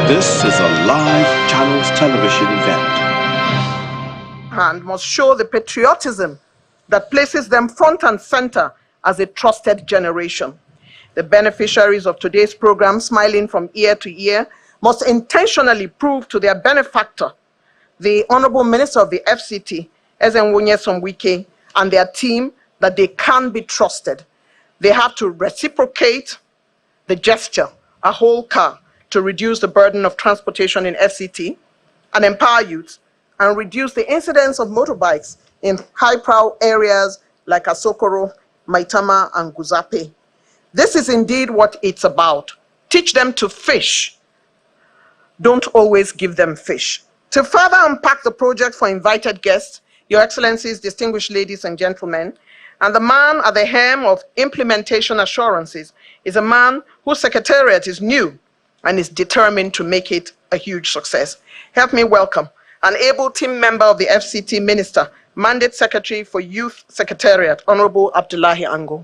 This is a live Channels television event. And must show the patriotism that places them front and center as a trusted generation. The beneficiaries of today's program, smiling from ear to ear, must intentionally prove to their benefactor, the Honorable Minister of the FCT, Ezenwonye Somwike, and their team, that they can be trusted. They have to reciprocate the gesture, a whole car, to reduce the burden of transportation in FCT and empower youth, and reduce the incidence of motorbikes in high-prow areas like Asokoro, Maitama, and Guzape. This is indeed what it's about. Teach them to fish. Don't always give them fish. To further unpack the project for invited guests, Your Excellencies, distinguished ladies and gentlemen, and the man at the helm of implementation assurances is a man whose secretariat is new and is determined to make it a huge success. Help me welcome an able team member of the FCT Minister, Mandate Secretary for Youth Secretariat, Honorable Abdullahi Ango.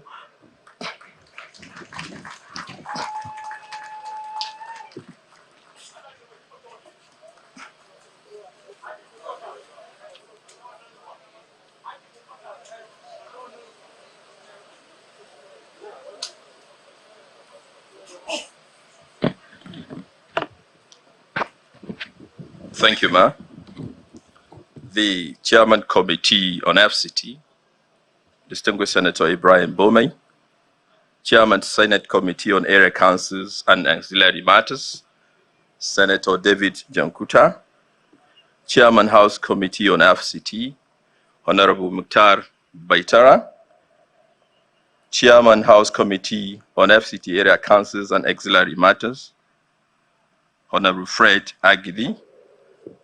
Thank you, Ma. The Chairman Committee on FCT, Distinguished Senator Ibrahim Bomey, Chairman Senate Committee on Area Councils and Ancillary Matters, Senator David Jankuta, Chairman House Committee on FCT, Honorable Mukhtar Baitara, Chairman House Committee on FCT Area Councils and Auxiliary Matters, Honorable Fred Agidi,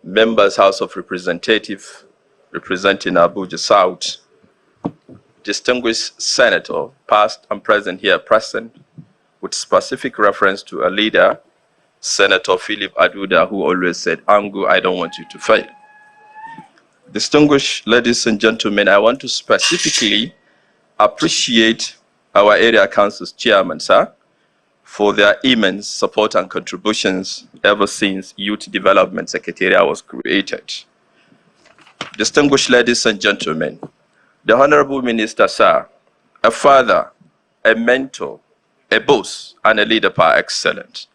Members House of Representatives representing Abuja South, distinguished senator, past and present here present, with specific reference to a leader, Senator Philip Aduda, who always said, Angu, I don't want you to fail. Distinguished ladies and gentlemen, I want to specifically appreciate our area council's chairman, sir, for their immense support and contributions ever since Youth Development Secretariat was created. Distinguished ladies and gentlemen, the Honorable Minister, sir, a father, a mentor, a boss, and a leader par excellence.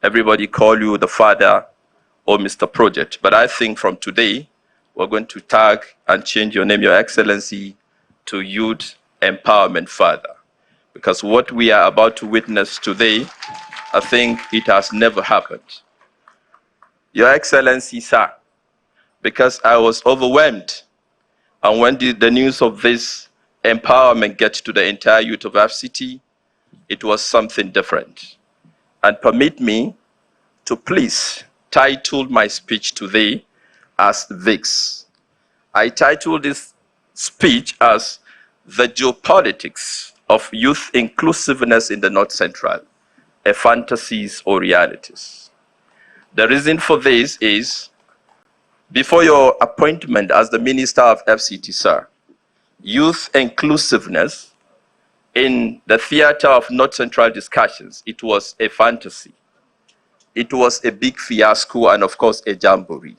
Everybody call you the father or Mr. Project, but I think from today, we're going to tag and change your name, Your Excellency, to Youth Empowerment Father. Because what we are about to witness today, I think it has never happened. Your Excellency, sir, because I was overwhelmed, and when the news of this empowerment gets to the entire youth of FCT, it was something different. And permit me to please title my speech today as this. I titled this speech as The Geopolitics of Youth Inclusiveness in the North Central, a Fantasies or Realities. The reason for this is, before your appointment as the Minister of FCT, sir, youth inclusiveness in the theater of North Central discussions, it was a fantasy. It was a big fiasco and of course a jamboree.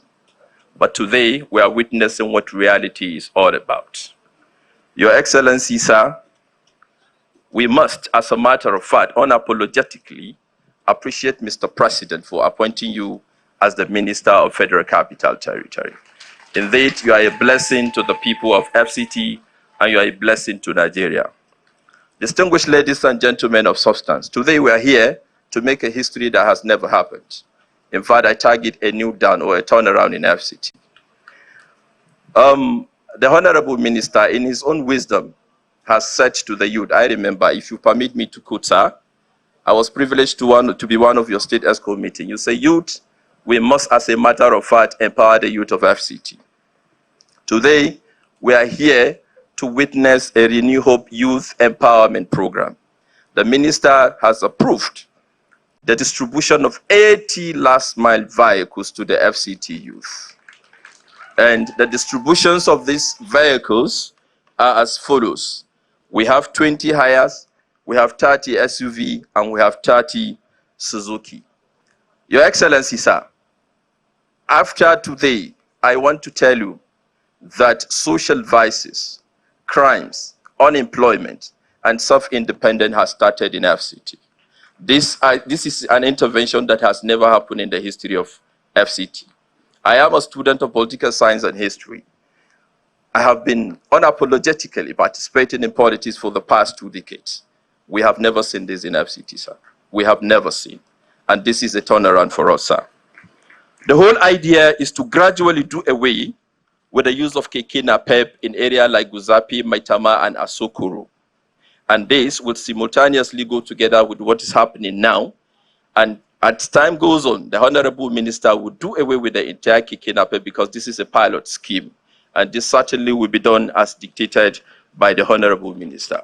But today we are witnessing what reality is all about. Your Excellency, sir, we must, as a matter of fact, unapologetically appreciate Mr. President for appointing you as the Minister of Federal Capital Territory. Indeed, you are a blessing to the people of FCT and you are a blessing to Nigeria. Distinguished ladies and gentlemen of substance, today we are here to make a history that has never happened. In fact, I target a new dawn or a turnaround in FCT. The Honorable Minister, in his own wisdom, has said to the youth, I remember, if you permit me to quote, sir, I was privileged to be one of your state ESCO meetings. You say, youth, we must, as a matter of fact, empower the youth of FCT. Today, we are here to witness a Renew Hope Youth Empowerment Program. The minister has approved the distribution of 80 last-mile vehicles to the FCT youth. And the distributions of these vehicles are as follows. We have 20 hires, we have 30 SUV, and we have 30 Suzuki. Your Excellency, sir, after today, I want to tell you that social vices, crimes, unemployment, and self-independence has started in FCT. This is an intervention that has never happened in the history of FCT. I am a student of political science and history. I have been unapologetically participating in politics for the past 2 decades. We have never seen this in FCT, sir. We have never seen. And this is a turnaround for us, sir. The whole idea is to gradually do away with the use of keke napep in areas like Guzapi, Maitama, and Asokoro. And this will simultaneously go together with what is happening now. And as time goes on, the Honorable Minister will do away with the entire keke napep because this is a pilot scheme. And this certainly will be done as dictated by the Honorable Minister.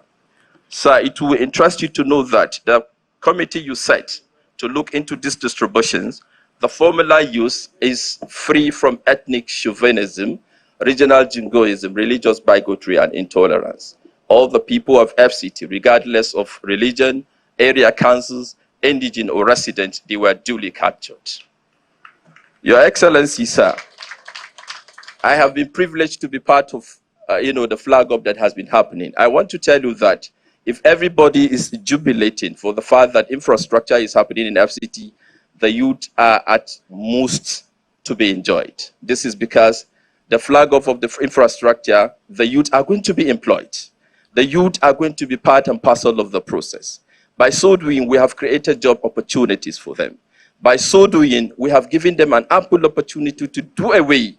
Sir, it will interest you to know that the committee you set to look into these distributions, the formula used is free from ethnic chauvinism, regional jingoism, religious bigotry, and intolerance. All the people of FCT, regardless of religion, area councils, indigent or resident, they were duly captured. Your Excellency, sir, I have been privileged to be part of the flag up that has been happening. I want to tell you that if everybody is jubilating for the fact that infrastructure is happening in FCT, the youth are at most to be enjoyed. This is because the flag off of the infrastructure, the youth are going to be employed. The youth are going to be part and parcel of the process. By so doing, we have created job opportunities for them. By so doing, we have given them an ample opportunity to do away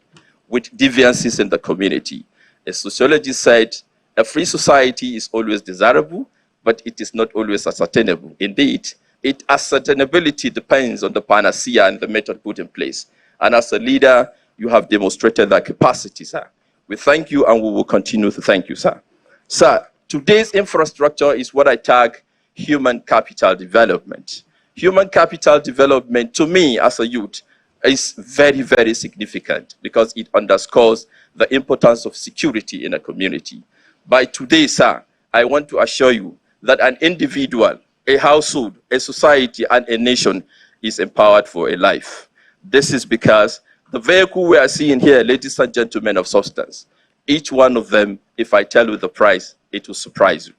with deviances in the community. A sociologist said, a free society is always desirable, but it is not always ascertainable. Indeed, its ascertainability depends on the panacea and the method put in place. And as a leader, you have demonstrated that capacity, sir. We thank you and we will continue to thank you, sir. Sir, today's infrastructure is what I tag human capital development. Human capital development, to me as a youth, is very, very significant because it underscores the importance of security in a community. By today, sir, I want to assure you that an individual, a household, a society, and a nation is empowered for a life. This is because the vehicle we are seeing here, ladies and gentlemen of substance, each one of them, if I tell you the price, it will surprise you.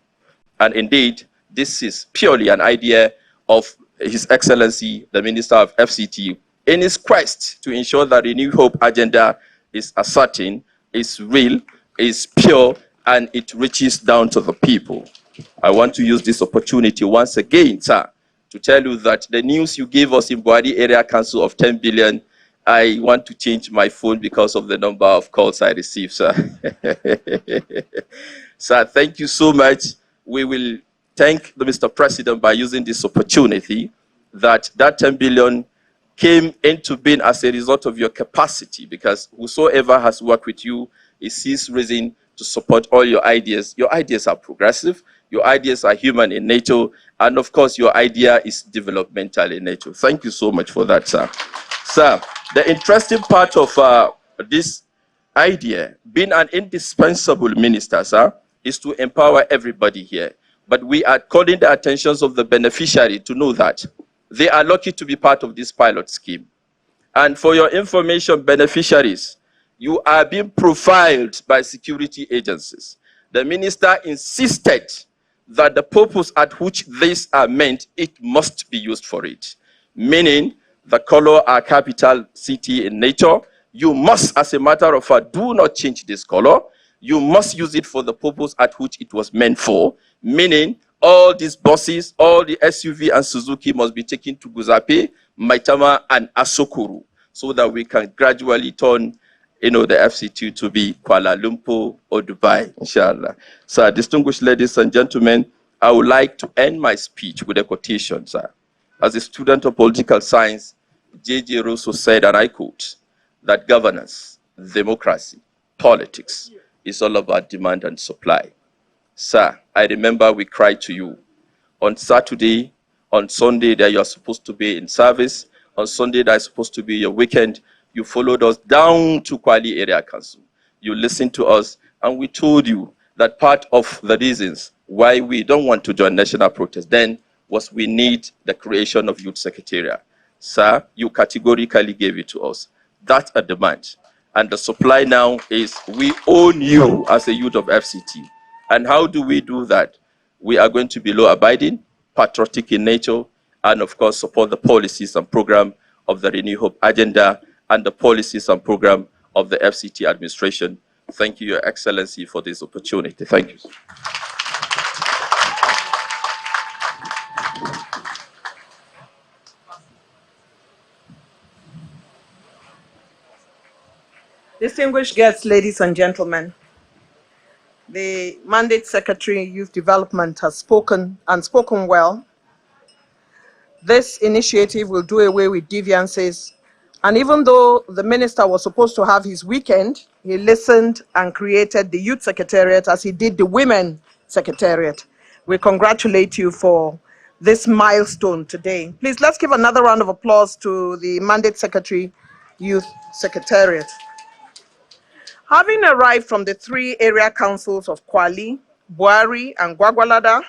And indeed, this is purely an idea of His Excellency, the Minister of FCT, in his quest to ensure that the New Hope agenda is ascertained, is real, is pure, and it reaches down to the people. I want to use this opportunity once again, sir, to tell you that the news you gave us in Buhari Area Council of 10 billion, I want to change my phone because of the number of calls I receive, sir. Sir, thank you so much. We will thank the Mr. President by using this opportunity that 10 billion came into being as a result of your capacity, because whosoever has worked with you, it sees reason to support all your ideas. Your ideas are progressive, your ideas are human in nature, and of course, your idea is developmental in nature. Thank you so much for that, sir. Sir, the interesting part of this idea, being an indispensable minister, sir, is to empower everybody here. But we are calling the attentions of the beneficiary to know that they are lucky to be part of this pilot scheme. And for your information, beneficiaries, you are being profiled by security agencies. The minister insisted that the purpose at which these are meant, it must be used for it. Meaning, the color are capital city in nature. You must, as a matter of fact, do not change this color. You must use it for the purpose at which it was meant for. Meaning, all these buses, all the SUV and Suzuki must be taken to Guzape, Maitama, and Asokoro, so that we can gradually turn, the FCT to be Kuala Lumpur or Dubai, inshallah. So, distinguished ladies and gentlemen, I would like to end my speech with a quotation, sir. As a student of political science, J.J. Rousseau said, and I quote, that governance, democracy, politics is all about demand and supply. Sir, I remember we cried to you on Saturday, on Sunday that you are supposed to be in service, on Sunday that is supposed to be your weekend. You followed us down to Kwali Area Council. You listened to us, and we told you that part of the reasons why we don't want to join national protest then was we need the creation of youth secretariat. sir, you categorically gave it to us. That's a demand. And the supply now is we own you as a youth of FCT. And how do we do that? We are going to be law-abiding, patriotic in nature, and of course support the policies and program of the Renew Hope agenda and the policies and program of the FCT administration. Thank you, Your Excellency, for this opportunity. Thank you. Distinguished guests, ladies and gentlemen, the Mandate Secretary, Youth Development, has spoken and spoken well. This initiative will do away with deviances. And even though the minister was supposed to have his weekend, he listened and created the Youth Secretariat as he did the Women Secretariat. We congratulate you for this milestone today. Please, let's give another round of applause to the Mandate Secretary, Youth Secretariat. Having arrived from the 3 area councils of Kwali, Buari, and Gwagwalada,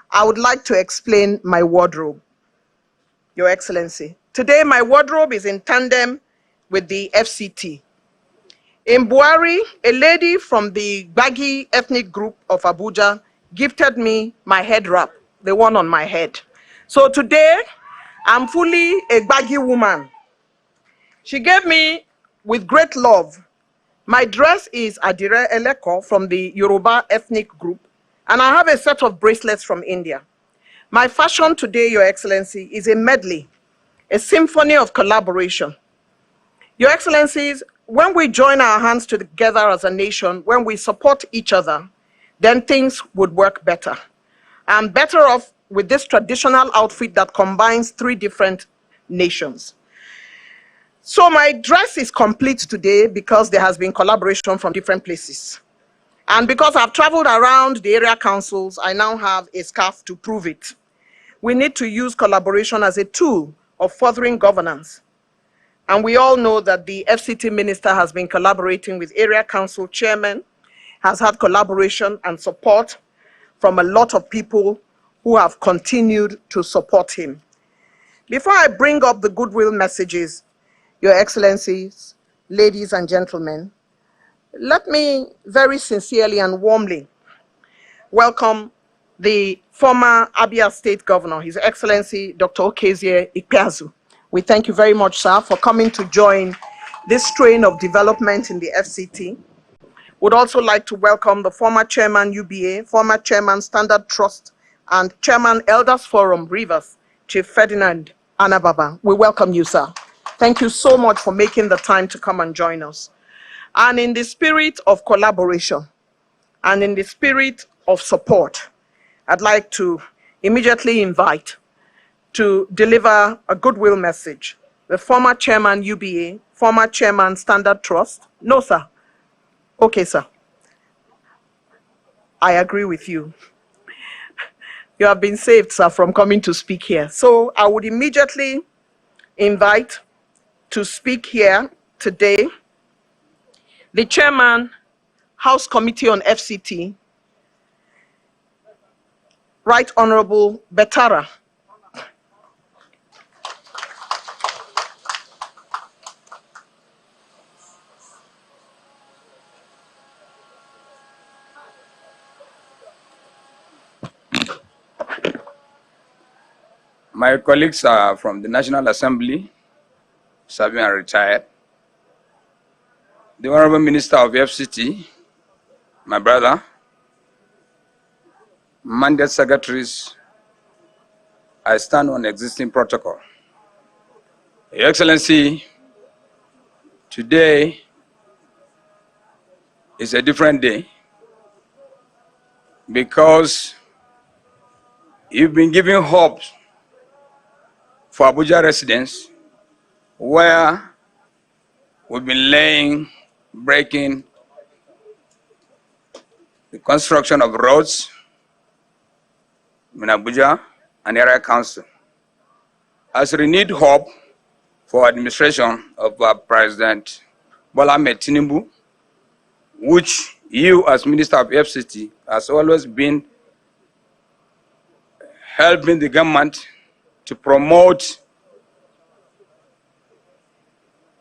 I would like to explain my wardrobe, Your Excellency. Today, my wardrobe is in tandem with the FCT. In Buari, a lady from the Gbagi ethnic group of Abuja gifted me my head wrap, the one on my head. So today, I'm fully a Gbagi woman. She gave me, with great love, my dress is Adire Eleko from the Yoruba ethnic group, and I have a set of bracelets from India. My fashion today, Your Excellency, is a medley, a symphony of collaboration. Your Excellencies, when we join our hands together as a nation, when we support each other, then things would work better. I'm better off with this traditional outfit that combines 3 different nations. So my dress is complete today because there has been collaboration from different places. And because I've traveled around the area councils, I now have a scarf to prove it. We need to use collaboration as a tool of furthering governance. And we all know that the FCT minister has been collaborating with area council chairmen, has had collaboration and support from a lot of people who have continued to support him. Before I bring up the goodwill messages, Your Excellencies, ladies and gentlemen, let me very sincerely and warmly welcome the former Abia State Governor, His Excellency Dr. Okezie Ikpeazu. We thank you very much, sir, for coming to join this strain of development in the FCT. Would also like to welcome the former Chairman UBA, former Chairman Standard Trust, and Chairman Elders Forum Rivers, Chief Ferdinand Anababa. We welcome you, sir. Thank you so much for making the time to come and join us. And in the spirit of collaboration and in the spirit of support, I'd like to immediately invite to deliver a goodwill message the former Chairman UBA, former Chairman Standard Trust. No, sir. Okay, sir. I agree with you. You have been saved, sir, from coming to speak here. So I would immediately invite to speak here today the Chairman, House Committee on FCT, Right Honorable Betara. My colleagues are from the National Assembly, serving and retired. The Honorable Minister of FCT, my brother, Mandate Secretaries, I stand on existing protocol. Your Excellency, today is a different day because you've been giving hope for Abuja residents where we've been breaking the construction of roads in Abuja and area council. As renewed hope for administration of President Bola Ahmed Tinubu, which you as Minister of FCT has always been helping the government to promote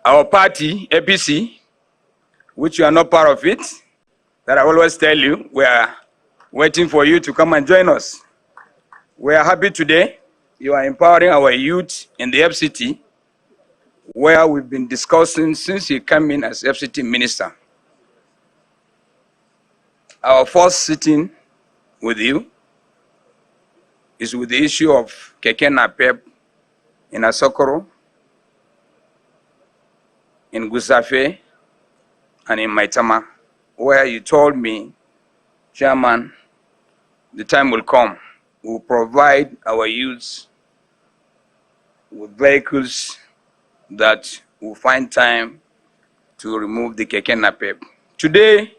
Our party, APC, which you are not part of it, that I always tell you, we are waiting for you to come and join us. We are happy today. You are empowering our youth in the FCT, where we've been discussing since you came in as FCT minister. Our first sitting with you is with the issue of Keke Napep in Asokoro, in Gusafe, and in Maitama, where you told me, Chairman, the time will come. We'll provide our youths with vehicles that will find time to remove the Keke Napep. Today,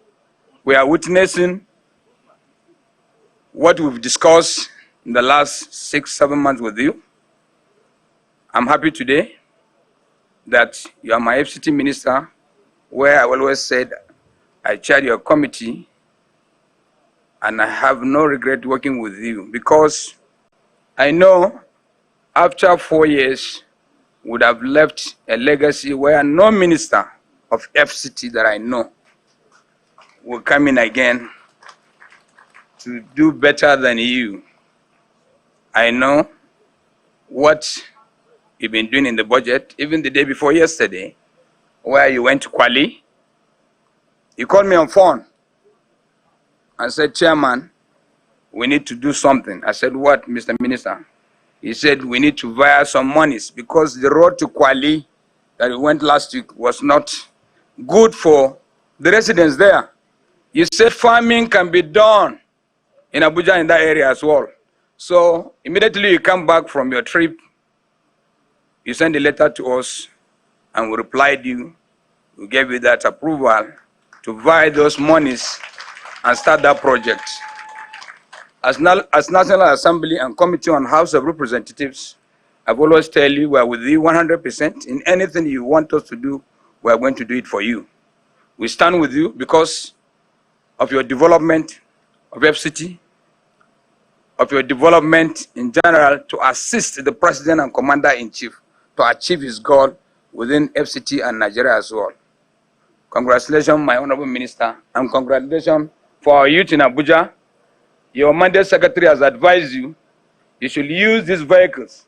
we are witnessing what we've discussed in the last 6-7 months with you. I'm happy today that you are my FCT minister, where I always said I chair your committee, and I have no regret working with you, because I know after 4 years would have left a legacy where no minister of FCT that I know will come in again to do better than you. I know what you've been doing in the budget, even the day before yesterday, where you went to Kwali. You called me on phone and said, Chairman, we need to do something. I said, what, Mr. Minister? He said, we need to wire some monies because the road to Kwali that we went last week was not good for the residents there. You said farming can be done in Abuja in that area as well. So immediately you come back from your trip, you send a letter to us, and we replied you. We gave you that approval to buy those monies and start that project. As National Assembly and Committee on House of Representatives, I've always tell you we are with you 100%. In anything you want us to do, we are going to do it for you. We stand with you because of your development of FCT, of your development in general, to assist the President and Commander-in-Chief to achieve his goal within FCT and Nigeria as well. Congratulations, my Honorable Minister, and congratulations for our youth in Abuja. Your mandate secretary has advised you, you should use these vehicles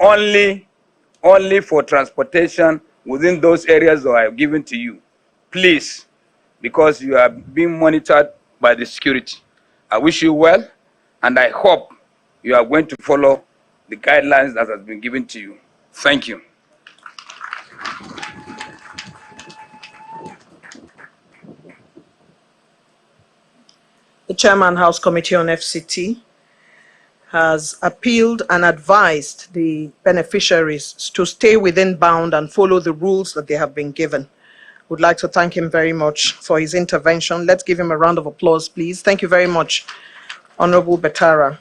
only for transportation within those areas that I have given to you. Please, because you are being monitored by the security. I wish you well, and I hope you are going to follow the guidelines that has been given to you. Thank you. The Chairman, House Committee on FCT, has appealed and advised the beneficiaries to stay within bound and follow the rules that they have been given. Would like to thank him very much for his intervention. Let's give him a round of applause, please. Thank you very much, Honorable Betara.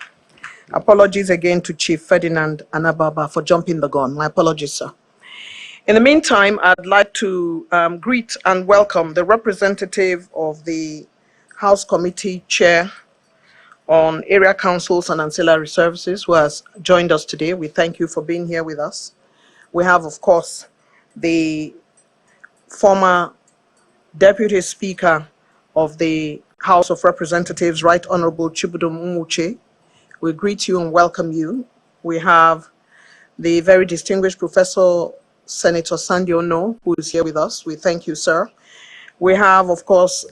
Apologies again to Chief Ferdinand Anababa for jumping the gun. My apologies, sir. In the meantime, I'd like to greet and welcome the representative of the House Committee Chair on Area Councils and Ancillary Services, who has joined us today. We thank you for being here with us. We have, of course, the former Deputy Speaker of the House of Representatives, Right Honorable Chibudum Umuche. We greet you and welcome you. We have the very distinguished Professor Senator Sandy Ono, who is here with us. We thank you, sir. We have, of course,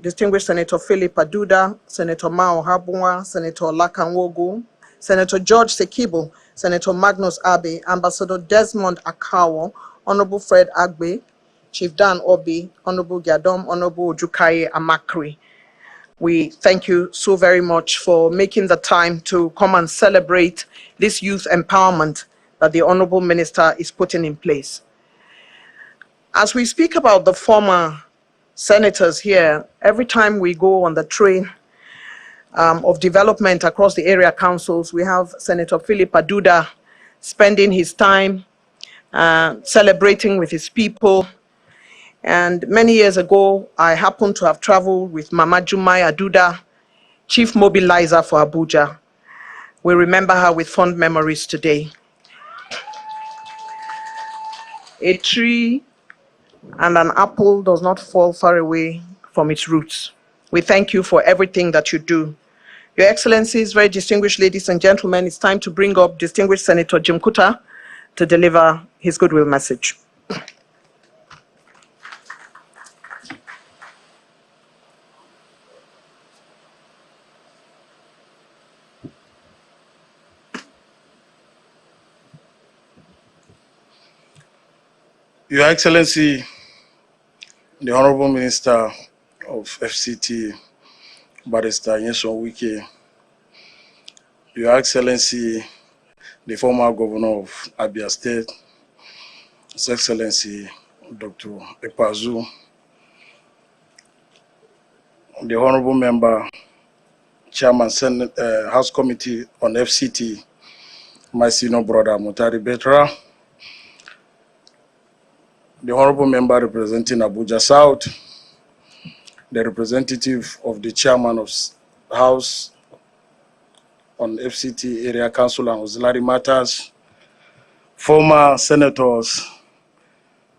distinguished Senator Philip Aduda, Senator Mao Habunwa, Senator Lakanwogu, Senator George Sekibo, Senator Magnus Abe, Ambassador Desmond Akawo, Honorable Fred Agbe, Chief Dan Obi, Honorable Gyadom, Honorable Ojukaye Amakri. We thank you so very much for making the time to come and celebrate this youth empowerment that the Honorable Minister is putting in place. As we speak about the former senators here, every time we go on the train of development across the area councils, we have Senator Philip Aduda spending his time celebrating with his people. And many years ago, I happened to have traveled with Mama Jumai Aduda, Chief Mobilizer for Abuja. We remember her with fond memories today. A tree and an apple does not fall far away from its roots. We thank you for everything that you do. Your Excellencies, very distinguished ladies and gentlemen, it's time to bring up distinguished Senator Jim Kuta to deliver his goodwill message. Your Excellency, the Honorable Minister of FCT, Barrister Nyesom Wike, Your Excellency, the former Governor of Abia State, His Excellency Dr. Ekpazu, the Honorable Member, Chairman Senate, House Committee on FCT, my senior brother Mutari Betra, the Honorable Member representing Abuja South, the representative of the Chairman of House on FCT Area Council and Auxiliary Matters, former Senators,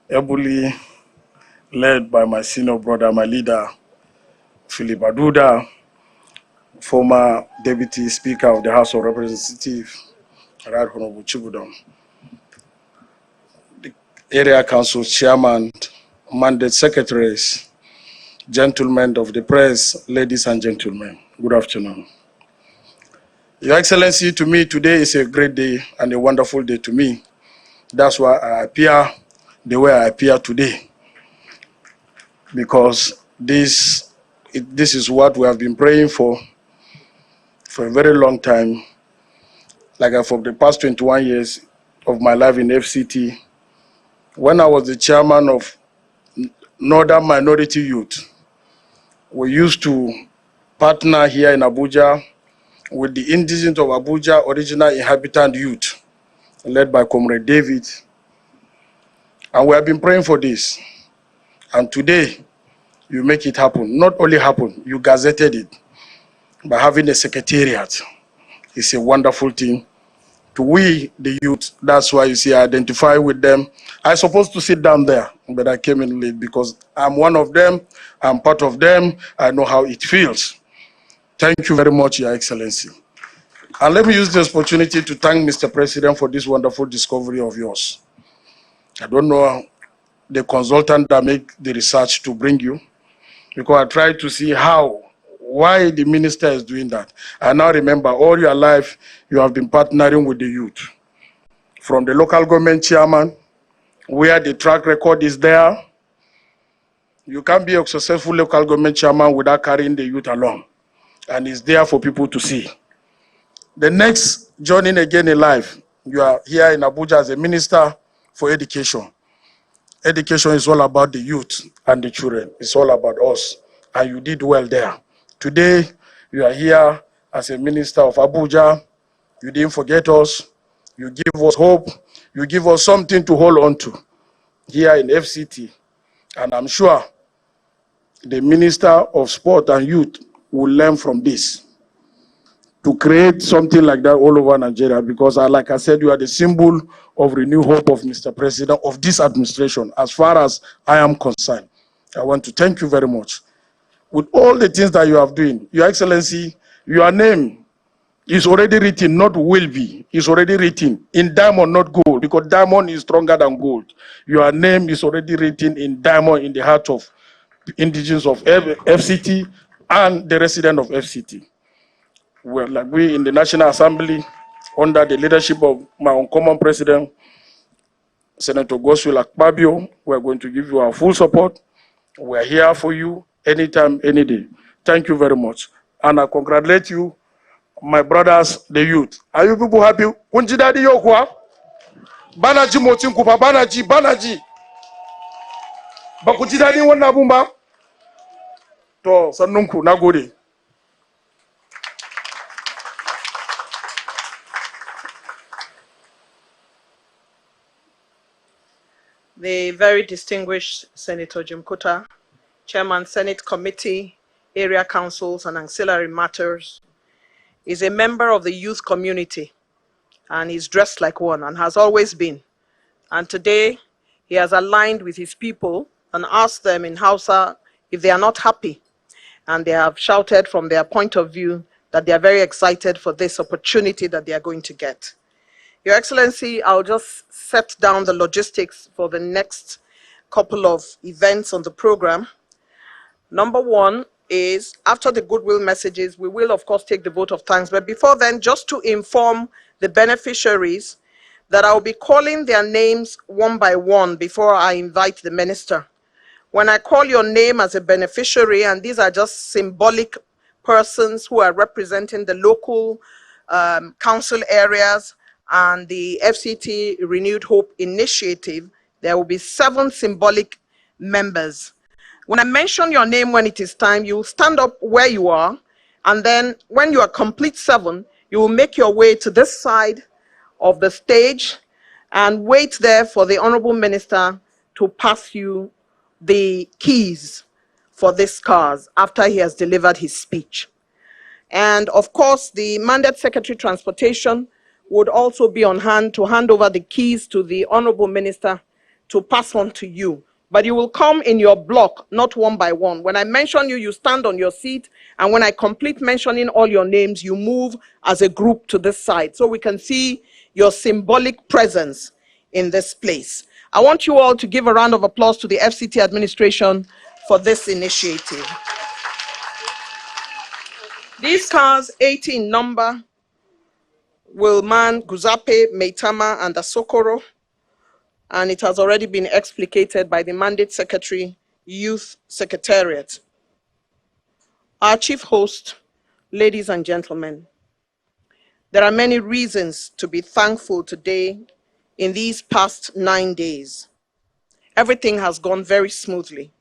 ably led by my senior brother, my leader, Philip Aduda, former Deputy Speaker of the House of Representatives, Right Honorable Chibudon, the Area Council Chairman, Mandate Secretaries, gentlemen of the press, ladies and gentlemen, good afternoon. Your Excellency, to me today is a great day and a wonderful day to me. That's why I appear the way I appear today, because this is what we have been praying for a very long time. Like for the past 21 years of my life in FCT, when I was the chairman of Northern Minority Youth, we used to partner here in Abuja with the indigenous of Abuja original inhabitant youth, led by Comrade David. And we have been praying for this. And today, you make it happen. Not only happen, you gazetted it by having a secretariat. It's a wonderful thing. To we, the youth, that's why you see I identify with them. I was supposed to sit down there, but I came in late because I'm one of them, I'm part of them, I know how it feels. Thank you very much, Your Excellency. And let me use this opportunity to thank Mr. President for this wonderful discovery of yours. I don't know the consultant that make the research to bring you, because I tried to see why the minister is doing that. I now remember all your life you have been partnering with the youth. From the local government chairman, where the track record is there. You can't be a successful local government chairman without carrying the youth along. And it's there for people to see. The next journey again in life, you are here in Abuja as a minister for education. Education is all about the youth and the children. It's all about us. And you did well there. Today, you are here as a minister of Abuja. You didn't forget us. You give us hope. You give us something to hold on to here in FCT. And I'm sure the Minister of Sport and Youth will learn from this to create something like that all over Nigeria, because like I said, you are the symbol of renewed hope of Mr. President of this administration. As far as I am concerned, I want to thank you very much. With all the things that you have doing, Your Excellency, your name is already written, not will be. It's already written in diamond, not gold, because diamond is stronger than gold. Your name is already written in diamond in the heart of indigenous of FCT and the resident of FCT. Well, like we in the National Assembly, under the leadership of my uncommon president, Senator Goswil Akpabio, we're going to give you our full support. We're here for you anytime, any day. Thank you very much. And I congratulate you, my brothers, the youth. Are you people happy? Kunjidadi yokwa? Banaji motinkupa, banaji. Bakujidadi wana bumba? To sanunku, nagode. The very distinguished Senator Jim Kuta, Chairman Senate Committee, Area Councils and Ancillary Matters, is a member of the youth community and is dressed like one and has always been. And today he has aligned with his people and ask them in Hausa if they are not happy. And they have shouted from their point of view that they are very excited for this opportunity that they are going to get. Your Excellency, I'll just set down the logistics for the next couple of events on the program. Number one is, after the goodwill messages, we will of course take the vote of thanks. But before then, just to inform the beneficiaries that I'll be calling their names one by one before I invite the minister. When I call your name as a beneficiary, and these are just symbolic persons who are representing the local council areas and the FCT Renewed Hope Initiative, there will be 7 symbolic members. When I mention your name when it is time, you will stand up where you are, and then when you are complete 7, you will make your way to this side of the stage and wait there for the Honorable Minister to pass you the keys for these cars after he has delivered his speech. And of course, the Mandate Secretary Transportation would also be on hand to hand over the keys to the Honorable Minister to pass on to you. But you will come in your block, not one by one. When I mention you, you stand on your seat, and when I complete mentioning all your names, you move as a group to this side so we can see your symbolic presence in this place. I want you all to give a round of applause to the FCT administration for this initiative. These cars, 18 in number, will man Guzape, Meitama, and Asokoro, and it has already been explicated by the Mandate Secretary, Youth Secretariat. Our chief host, ladies and gentlemen, there are many reasons to be thankful today in these past 9 days. Everything has gone very smoothly.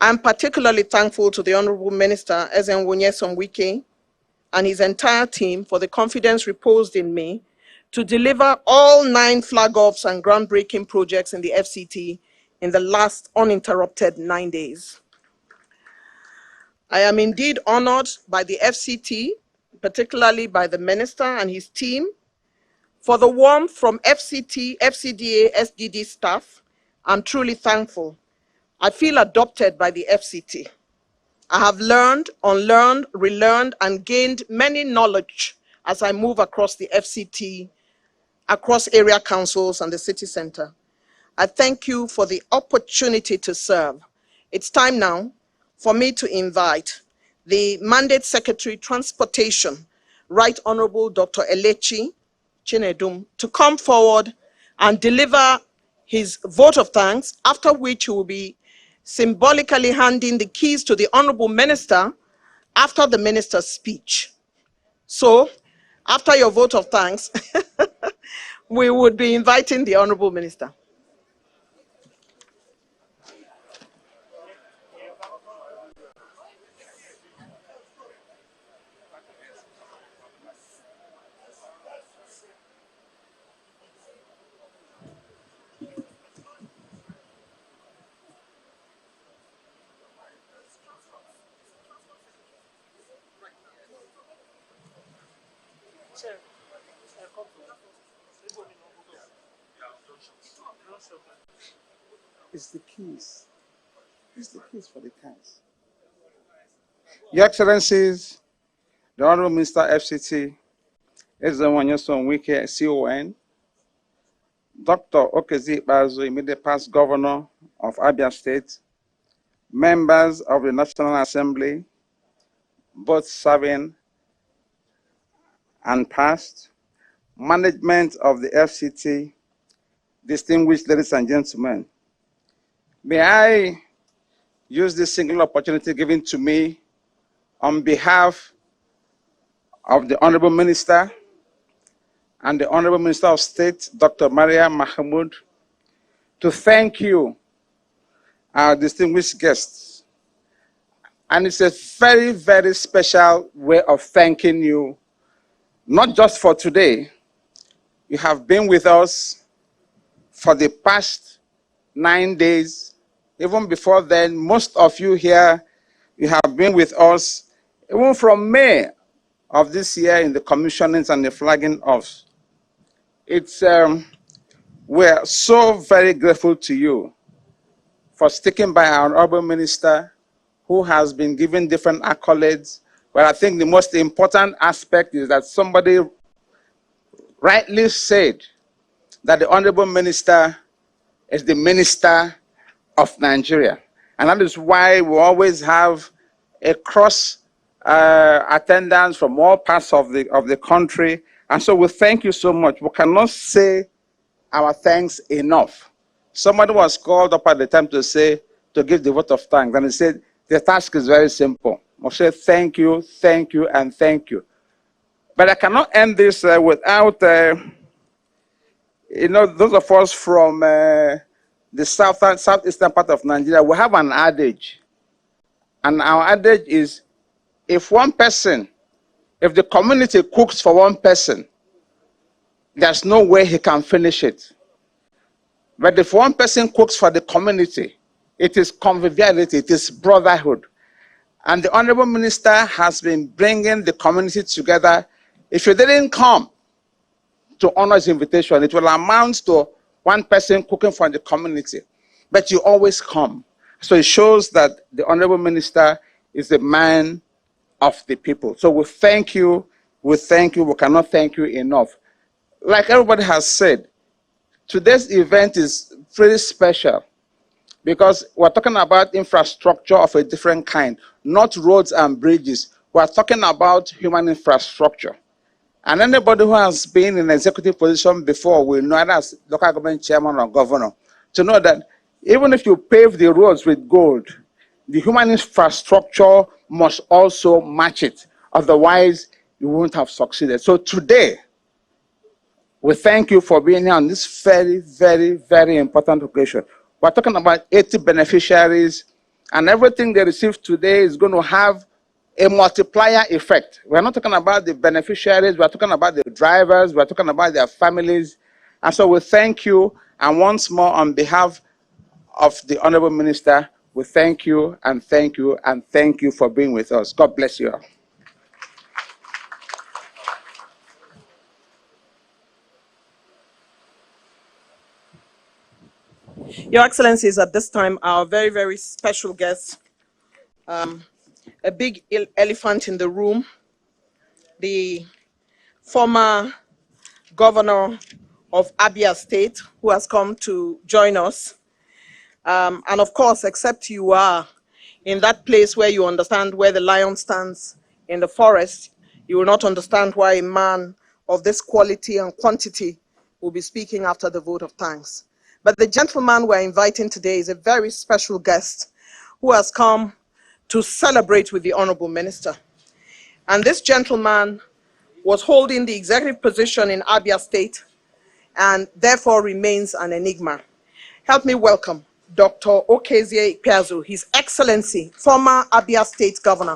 I'm particularly thankful to the Honorable Minister, Ezenwonye Somwike, and his entire team for the confidence reposed in me to deliver all 9 flag-offs and groundbreaking projects in the FCT in the last uninterrupted 9 days. I am indeed honored by the FCT, particularly by the Minister and his team, for the warmth from FCT, FCDA, SDD staff. I'm truly thankful. I feel adopted by the FCT. I have learned, unlearned, relearned, and gained many knowledge as I move across the FCT, across area councils and the city center. I thank you for the opportunity to serve. It's time now for me to invite the Mandate Secretary Transportation, Right Honorable Dr. Elechi Chinedum, to come forward and deliver his vote of thanks, after which he will be symbolically handing the keys to the Honorable Minister after the Minister's speech. So, after your vote of thanks, we would be inviting the Honorable Minister. It's the keys. It's the keys for the cars. Your Excellencies, the Honorable Minister FCT, Ezenwonye Somwike, CON, Dr. Okezi Ikpeazu, immediate past Governor of Abia State, members of the National Assembly, both serving and past, management of the FCT, distinguished ladies and gentlemen, may I use this single opportunity given to me on behalf of the Honorable Minister and the Honorable Minister of State, Dr. Maria Mahmoud, to thank you, our distinguished guests. And it's a very, very special way of thanking you, not just for today. You have been with us for the past 9 days. Even before then, most of you here, you have been with us even from May of this year in the commissionings and the flagging offs. We're so very grateful to you. for sticking by our honorable minister, who has been given different accolades. But I think the most important aspect is that somebody rightly said that the honorable minister is the minister of Nigeria. And that is why we always have a cross attendance from all parts of the country. And so we thank you so much. We cannot say our thanks enough. Somebody was called up at the time to give the vote of thanks. And he said, the task is very simple. We'll say thank you, and thank you. But I cannot end this without, those of us from the southeastern part of Nigeria, we have an adage. And our adage is, if the community cooks for one person, there's no way he can finish it. But if one person cooks for the community, it is conviviality, it is brotherhood. And the Honorable Minister has been bringing the community together. If you didn't come to honor his invitation, it will amount to one person cooking for the community. But you always come. So it shows that the Honorable Minister is a man of the people. So we thank you, we cannot thank you enough. Like everybody has said, today's event is pretty special because we're talking about infrastructure of a different kind, not roads and bridges. We're talking about human infrastructure. And anybody who has been in executive position before will know, either as local government chairman or governor, to know that even if you pave the roads with gold, the human infrastructure must also match it. Otherwise, you won't have succeeded. So today, we thank you for being here on this very, very, very important occasion. We're talking about 80 beneficiaries, and everything they receive today is going to have a multiplier effect. We're not talking about the beneficiaries, we're talking about the drivers, we're talking about their families. And so we thank you, and once more on behalf of the Honorable Minister, we thank you and thank you and thank you for being with us. God bless you all. Your Excellencies, at this time, our very, very special guest, a big elephant in the room, the former governor of Abia State, who has come to join us. And of course, except you are in that place where you understand where the lion stands in the forest, you will not understand why a man of this quality and quantity will be speaking after the vote of thanks. But the gentleman we're inviting today is a very special guest who has come to celebrate with the Honorable Minister. And this gentleman was holding the executive position in Abia State and therefore remains an enigma. Help me welcome Dr. Okezie Ikpeazu, His Excellency, former Abia State Governor,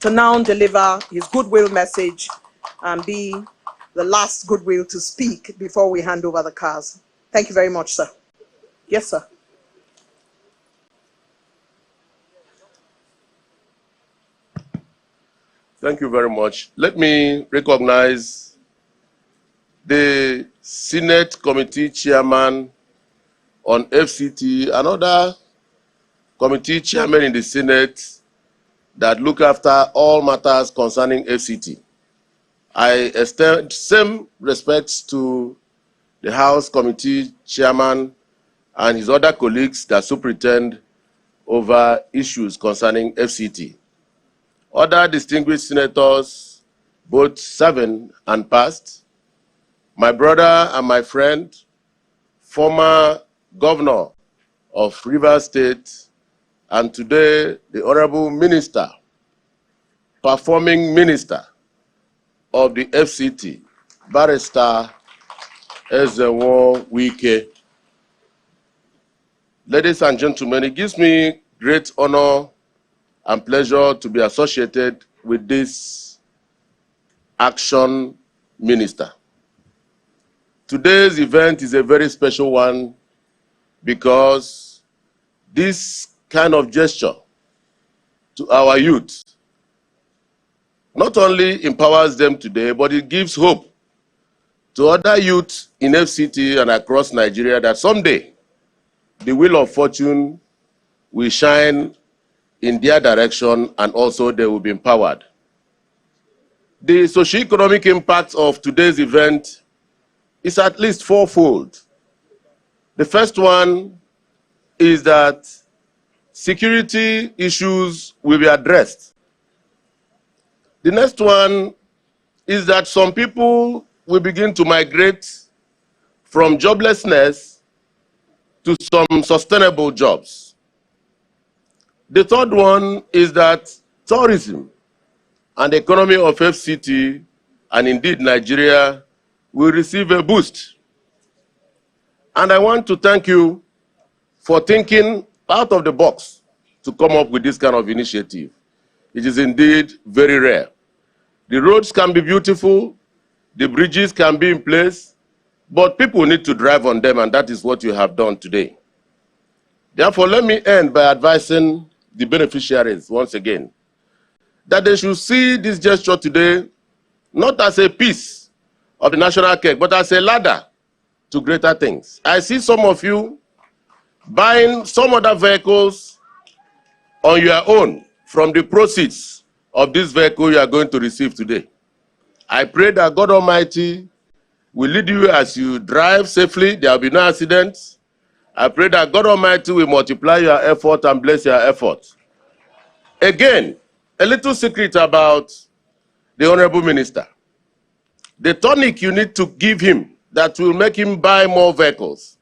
to now deliver his goodwill message and be the last goodwill to speak before we hand over the cars. Thank you very much, sir. Yes, sir. Thank you very much. Let me recognize the Senate Committee Chairman on FCT, another committee chairman in the Senate that look after all matters concerning FCT. I extend same respects to the House Committee Chairman and his other colleagues that superintend over issues concerning FCT. Other distinguished senators, both serving and past, my brother and my friend, former governor of Rivers State, and today the Honorable Minister, performing minister of the FCT, Barrister Ezenwo Wike. Ladies and gentlemen, it gives me great honor and pleasure to be associated with this action minister. Today's event is a very special one because this kind of gesture to our youth not only empowers them today, but it gives hope to other youth in FCT and across Nigeria that someday the wheel of fortune will shine in their direction, and also they will be empowered. The socioeconomic impact of today's event is at least fourfold. The first one is that security issues will be addressed. The next one is that some people will begin to migrate from joblessness to some sustainable jobs. The third one is that tourism and the economy of FCT, and indeed Nigeria, will receive a boost. And I want to thank you for thinking out of the box to come up with this kind of initiative. It is indeed very rare. The roads can be beautiful, the bridges can be in place, but people need to drive on them, and that is what you have done today. Therefore, let me end by advising the beneficiaries once again that they should see this gesture today not as a piece of the national cake, but as a ladder to greater things. I see some of you buying some other vehicles on your own from the proceeds of this vehicle you are going to receive today. I pray that God Almighty will lead you as you drive safely. There will be no accidents. I pray that God Almighty will multiply your effort and bless your effort. Again, a little secret about the Honorable Minister. The tonic you need to give him that will make him buy more vehicles,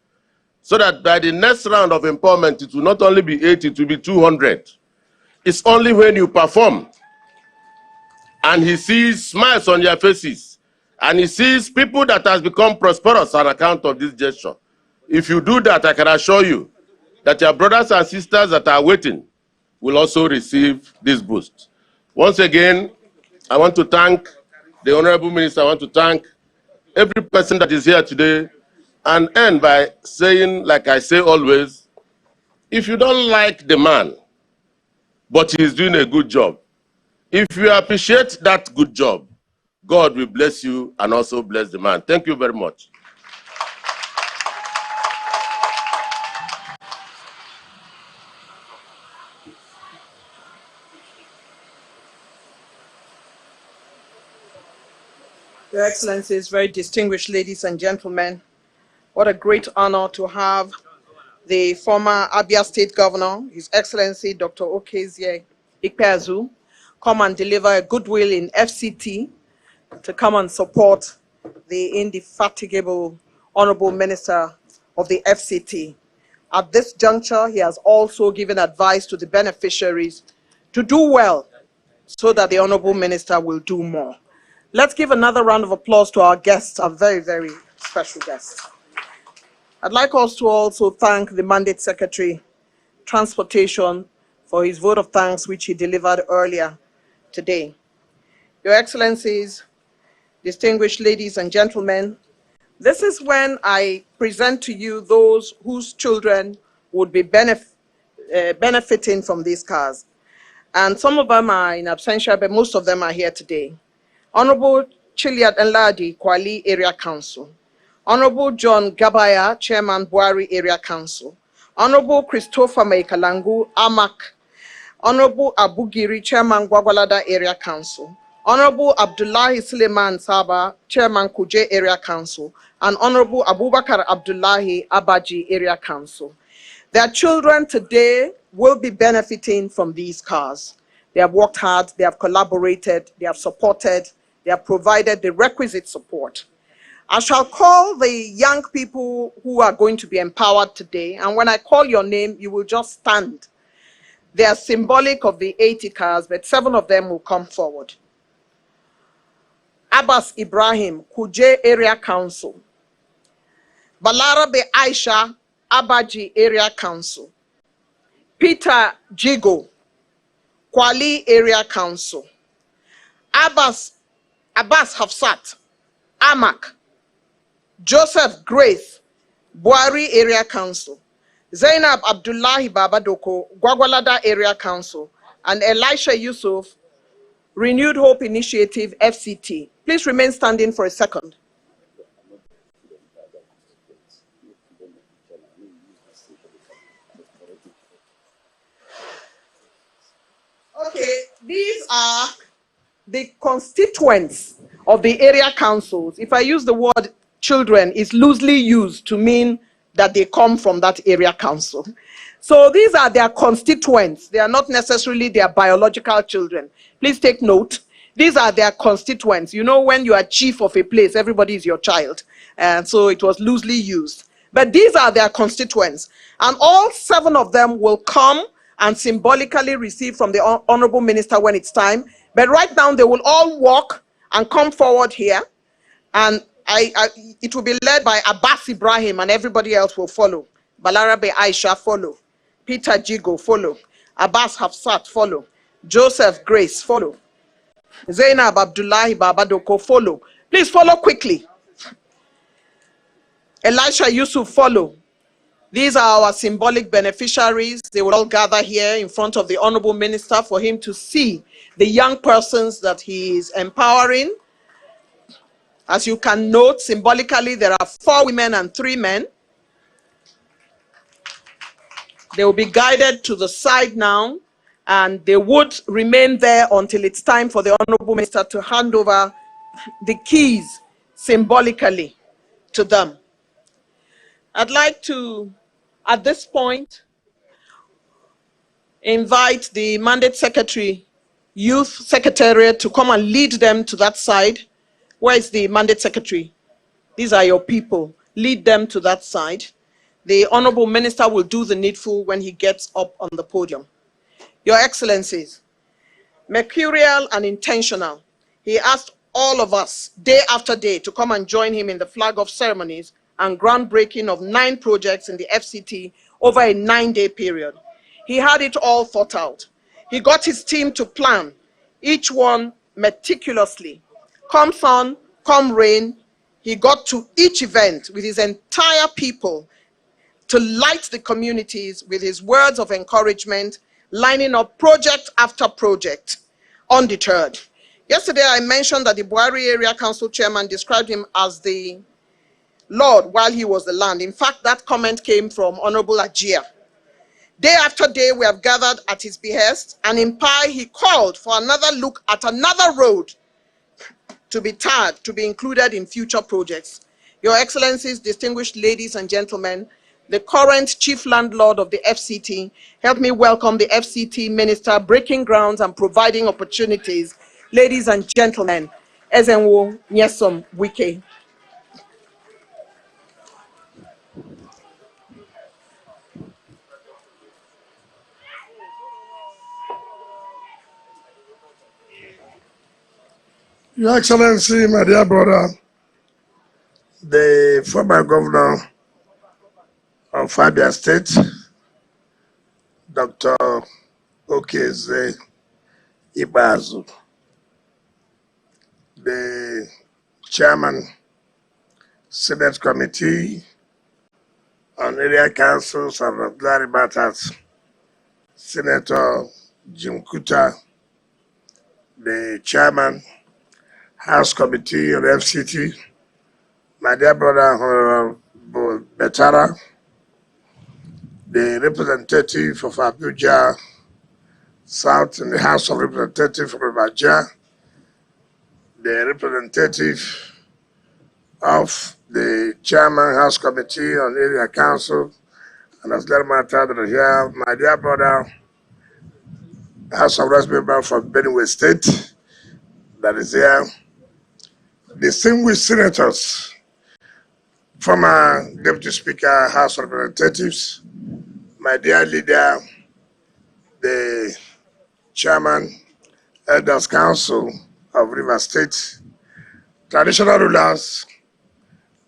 so that by the next round of empowerment, it will not only be 80, it will be 200. It's only when you perform and he sees smiles on your faces and he sees people that has become prosperous on account of this gesture. If you do that, I can assure you that your brothers and sisters that are waiting will also receive this boost. Once again, I want to thank the Honorable Minister. I want to thank every person that is here today, and end by saying, like I say always, if you don't like the man, but he is doing a good job, if you appreciate that good job, God will bless you and also bless the man. Thank you very much. Your Excellencies, very distinguished ladies and gentlemen, what a great honor to have the former Abia State Governor, His Excellency Dr. Okezie Ikpeazu, come and deliver a goodwill in FCT to come and support the indefatigable Honorable Minister of the FCT. At this juncture, he has also given advice to the beneficiaries to do well so that the Honorable Minister will do more. Let's give another round of applause to our guests, our very, very special guests. I'd like us to also thank the Mandate Secretary, Transportation, for his vote of thanks, which he delivered earlier today. Your Excellencies, distinguished ladies and gentlemen, this is when I present to you those whose children would be benefiting from these cars. And some of them are in absentia, but most of them are here today. Honorable Chiliad Nladi, Kwali Area Council. Honorable John Gabaya, Chairman Buari Area Council. Honorable Christopher Maikalangu, Amak. Honorable Abugiri, Chairman Gwagwalada Area Council. Honorable Abdullahi Suleiman Saba, Chairman Kuje Area Council. And Honorable Abubakar Abdullahi Abaji Area Council. Their children today will be benefiting from these cars. They have worked hard, they have collaborated, they have supported, they have provided the requisite support. I shall call the young people who are going to be empowered today, and when I call your name, you will just stand. They are symbolic of the 80 cars, but 7 of them will come forward. Abbas Ibrahim, Kuje Area Council. Balarabe Aisha, Abaji Area Council. Peter Jigo, Kwali Area Council. Abbas Hafsat, Amak. Joseph Grace, Buari Area Council. Zainab Abdullahi Babadoko, Gwagwalada Area Council. And Elisha Yusuf, Renewed Hope Initiative, FCT. Please remain standing for a second. the constituents of the area councils, if I use the word children, is loosely used to mean that they come from that area council. So these are their constituents. They are not necessarily their biological children. Please take note. These are their constituents. You know, when you are chief of a place, everybody is your child. And so it was loosely used. But these are their constituents. And all 7 of them will come and symbolically receive from the Honorable Minister when it's time. But right now, they will all walk and come forward here. And it will be led by Abbas Ibrahim, and everybody else will follow. Balarabe Aisha follow. Peter Jigo follow. Abbas Hafsat follow. Joseph Grace follow. Zainab Abdullahi Babadoko follow. Please follow quickly. Elisha Yusuf follow. These are our symbolic beneficiaries. They will all gather here in front of the Honorable Minister for him to see the young persons that he is empowering. As you can note, symbolically, there are 4 women and 3 men. They will be guided to the side now, and they would remain there until it's time for the Honorable Minister to hand over the keys symbolically to them. I'd like to, at this point, invite the Mandate Secretary, Youth Secretariat, to come and lead them to that side. Where is the Mandate Secretary? These are your people. Lead them to that side. The Honorable Minister will do the needful when he gets up on the podium. Your Excellencies, mercurial and intentional, he asked all of us, day after day, to come and join him in the flag-off ceremonies and groundbreaking of 9 projects in the FCT over a 9-day period. He had it all thought out. He got his team to plan, each one meticulously. Come sun, come rain, he got to each event with his entire people to light the communities with his words of encouragement, lining up project after project, undeterred. Yesterday, I mentioned that the Buhari Area Council Chairman described him as the Lord while he was the land. In fact, that comment came from Honorable Ajia. Day after day, we have gathered at his behest, and in Pai, he called for another look at another road to be tarred, to be included in future projects. Your Excellencies, distinguished ladies and gentlemen, the current Chief Landlord of the FCT, help me welcome the FCT Minister, breaking grounds and providing opportunities. Ladies and gentlemen, Ezenwo Nyesom Wike. Your Excellency, my dear brother, the former governor of Abia State, Dr. Okeze Ibazu, the chairman, Senate Committee on Area Councils and Auxiliary Matters, Senator Jim Kuta, the chairman, House Committee on FCT, my dear brother, Honorable Betara, the representative of Abuja South in the House of Representatives from Abuja, the representative of the Chairman House Committee on Area Council, and as that matter that here, my dear brother, House of Reps member from Benue State, that is here, distinguished senators, former Deputy Speaker, House of Representatives, my dear leader, the Chairman, Elders Council of River State, traditional rulers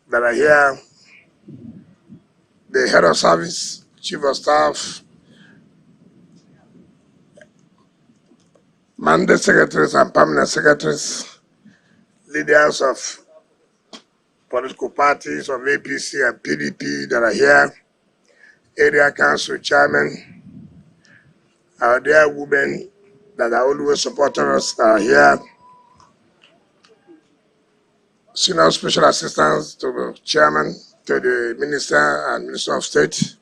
that are here, the Head of Service, Chief of Staff, Mandate Secretaries and Permanent Secretaries, leaders of political parties of APC and PDP that are here, area council chairman, our dear women that are always supporting us that are here, senior special assistants to the chairman, to the minister and minister of state,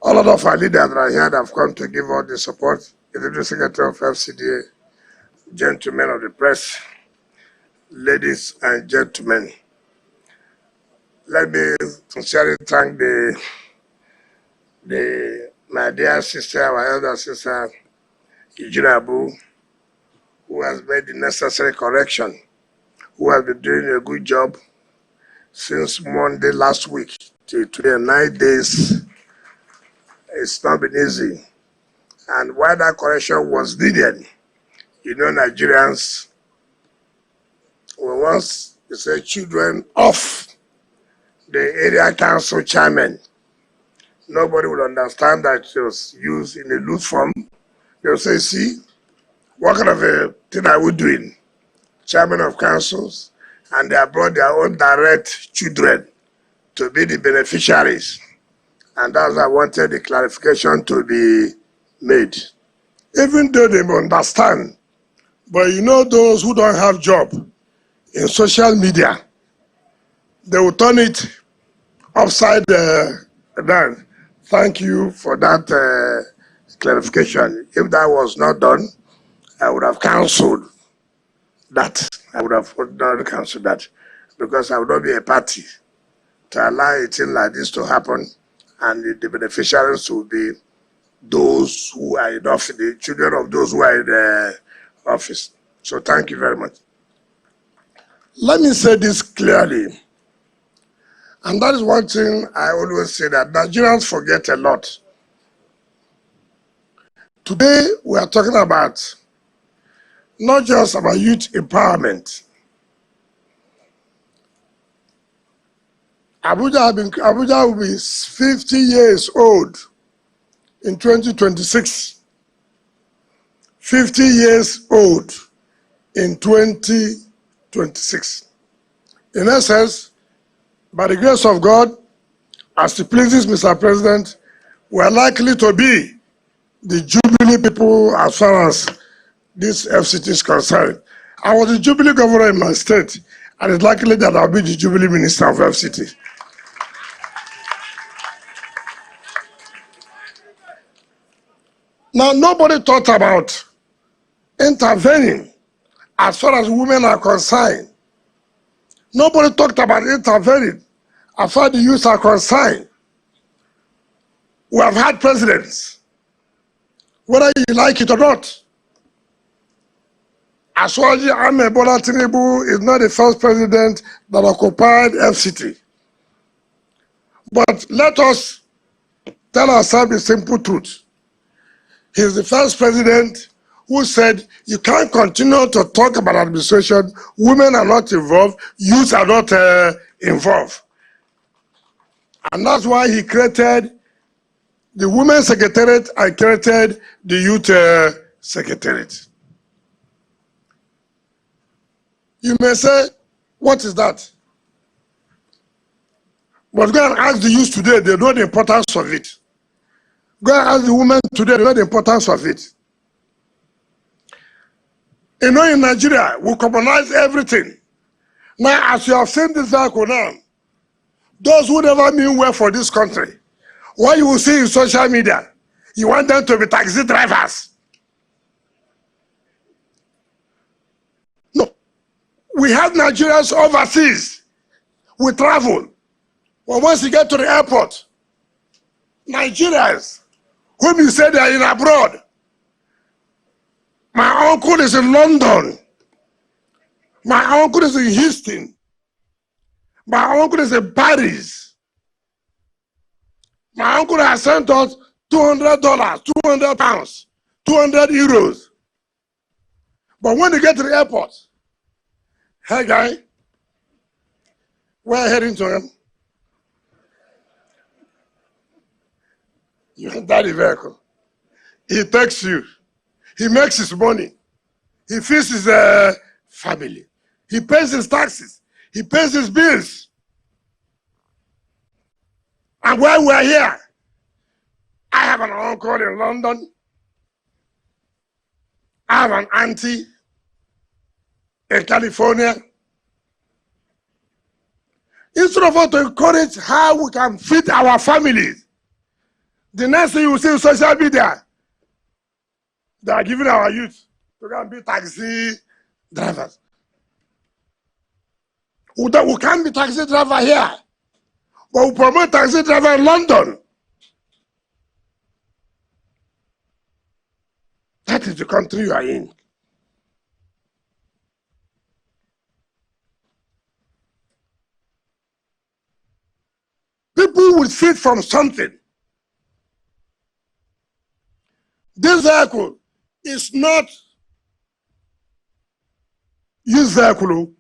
all of our leaders that are here that have come to give all the support, the Secretary of FCDA, gentlemen of the press, ladies and gentlemen, let me sincerely thank my dear sister, our elder sister, Ijirabu, who has made the necessary correction, who has been doing a good job since Monday last week till today, 9 days. It's not been easy. And while that correction was needed, you know, Nigerians were once, they say, children of the area council chairman. Nobody would understand that it was used in a loose form. They'll say, see, what kind of a thing are we doing? Chairman of councils, and they have brought their own direct children to be the beneficiaries. And that's why I wanted the clarification to be made. Even though they understand, but you know those who don't have job in social media, they will turn it upside down. Thank you for that clarification. If that was not done, I would have cancelled that. I would have not cancelled that because I would not be a party to allow a thing like this to happen, and the beneficiaries will be those who are in office, the children of those who are in the office. So thank you very much. Let me say this clearly. And that is one thing I always say, that Nigerians forget a lot. Today, we are talking about not just about youth empowerment. Abuja will be 50 years old in 2026. 50 years old in 2026. In essence, by the grace of God, as it pleases Mr. President, we are likely to be the Jubilee people as far as this FCT is concerned. I was the Jubilee governor in my state, and it's likely that I'll be the Jubilee minister of FCT. Now, nobody thought about intervening as far as women are concerned. Nobody talked about intervening as far as the youth are concerned. We have had presidents, whether you like it or not. Aswaji Ahmed Bola Tinubu is not the first president that occupied FCT. But let us tell ourselves the simple truth. He's the first president who said, you can't continue to talk about administration, women are not involved, youth are not involved. And that's why he created the Women's Secretariat and created the Youth Secretariat. You may say, what is that? But go and ask the youth today, they know the importance of it. Go and ask the women today, they know the importance of it. You know, in Nigeria, we commonize everything. Now, as you have seen this vehicle now, those who never mean well for this country, what you will see in social media, you want them to be taxi drivers. No. We have Nigerians overseas. We travel. But once you get to the airport, Nigerians, whom you say they are in abroad, my uncle is in London. My uncle is in Houston. My uncle is in Paris. My uncle has sent us $200, 200 pounds, 200 euros. But when they get to the airport, hey guy, we're heading to him. You enter the vehicle. He takes you. He makes his money. He feeds his family. He pays his taxes. He pays his bills. And while we're here, I have an uncle in London. I have an auntie in California. Instead of us to encourage how we can feed our families, the next thing you see in social media, they are giving our youth to go and be taxi drivers. We can't be taxi driver here, but we promote taxi driver in London. That is the country you are in. People will feed from something. This vehicle is not used vehicle.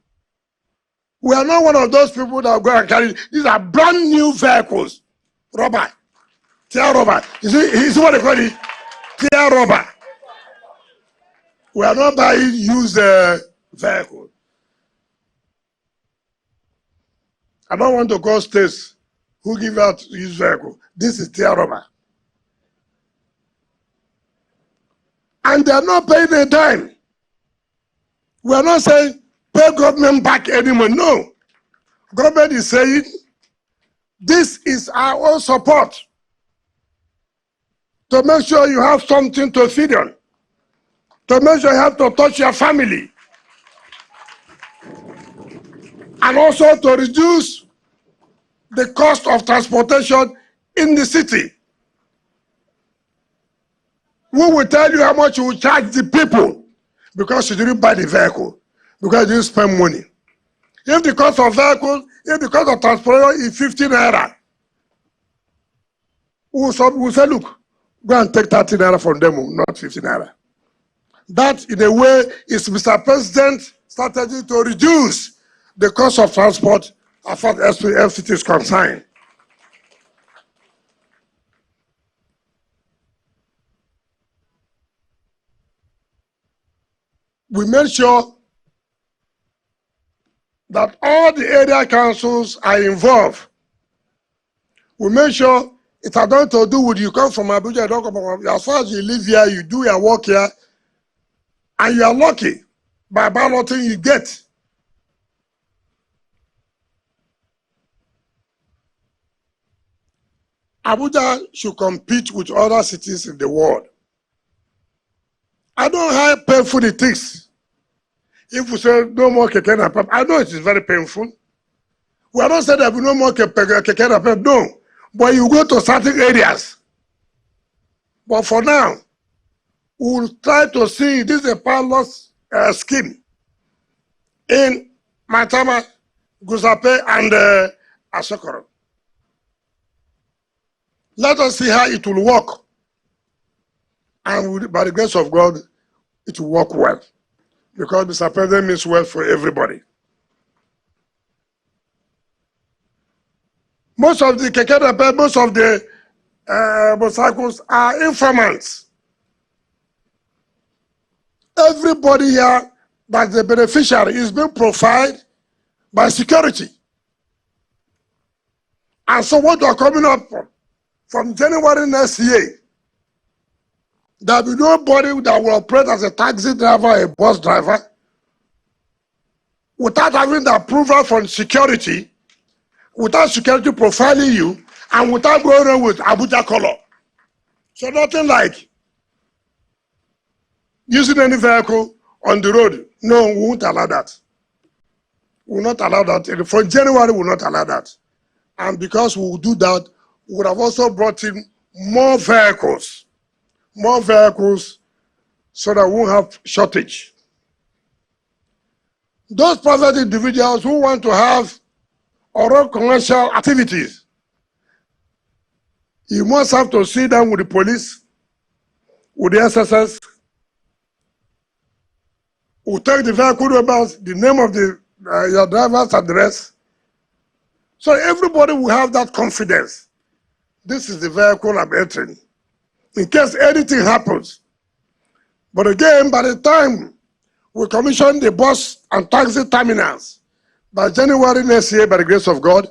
We are not one of those people that go and carry. These are brand new vehicles. Rubber. Tear rubber. You see what they call it? Tear rubber. We are not buying used vehicle. I don't want to call states who give out used vehicle. This is tear rubber. And they are not paying a dime. We are not saying pay government back anymore. No. Government is saying this is our own support to make sure you have something to feed on, to make sure you have to touch your family, and also to reduce the cost of transportation in the city. We will tell you how much you will charge the people because you didn't buy the vehicle, because you didn't spend money. If the cost of vehicle, if the cost of transportation is 15 naira, we'll say, look, go and take 30 naira from them, not 15 naira. That, in a way, is Mr. President's strategy to reduce the cost of transport as far as FCT is concerned. We made sure that all the area councils are involved. We made sure it had nothing to do with you come from Abuja, you don't come from Abuja. As far as you live here, you do your work here, and you are lucky by balloting you get. Abuja should compete with other cities in the world. I don't know how painful it is. If we say no more keke na pep, I know it is very painful. We are not saying there will be no more keke na pep, no. But you go to certain areas. But for now, we will try to see this is a pilot scheme in Matama, Gusape, and Asokoro. Let us see how it will work. And by the grace of God, it will work well. Because Mr. President means well for everybody. Most of the keke, most of the motorcycles are informants. Everybody here that's the beneficiary is being provided by security. And so what we are coming up from January next year, there will be nobody that will operate as a taxi driver, a bus driver, without having the approval from security, without security profiling you, and without going on with Abuja color. So nothing like using any vehicle on the road. No, we won't allow that. We will not allow that. From January, we will not allow that. And because we will do that, we would have also brought in more vehicles so that we won't have shortage. Those private individuals who want to have or commercial activities, you must have to sit down with the police, with the SSS, who take the vehicle numbers, the name of the your driver's address. So everybody will have that confidence. This is the vehicle I'm entering, in case anything happens. But again, by the time we commission the bus and taxi terminals, by January next year, by the grace of God,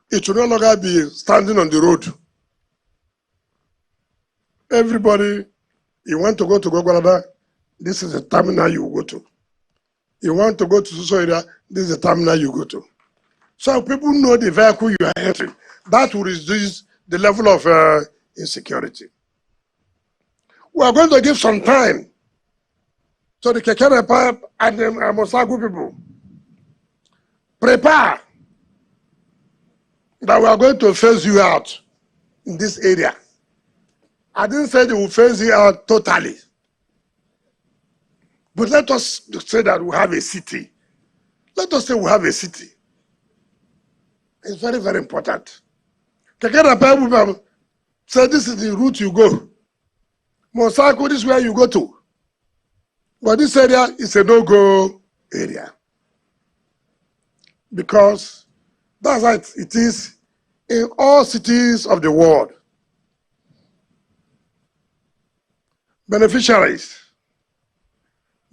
it will no longer be standing on the road. Everybody, you want to go to Gogolada, this is the terminal you go to. You want to go to Suso area, this is the terminal you go to. So people know the vehicle you are entering. That will reduce the level of insecurity. We are going to give some time to the Kekerepa and the Mosaku people. Prepare that we are going to phase you out in this area. I didn't say they will phase you out totally. But let us say that we have a city. Let us say we have a city. It's very, very important. Kekerepa say this is the route you go. Mosaku, this is where you go to. But this area is a no-go area. Because that's how it is in all cities of the world. Beneficiaries,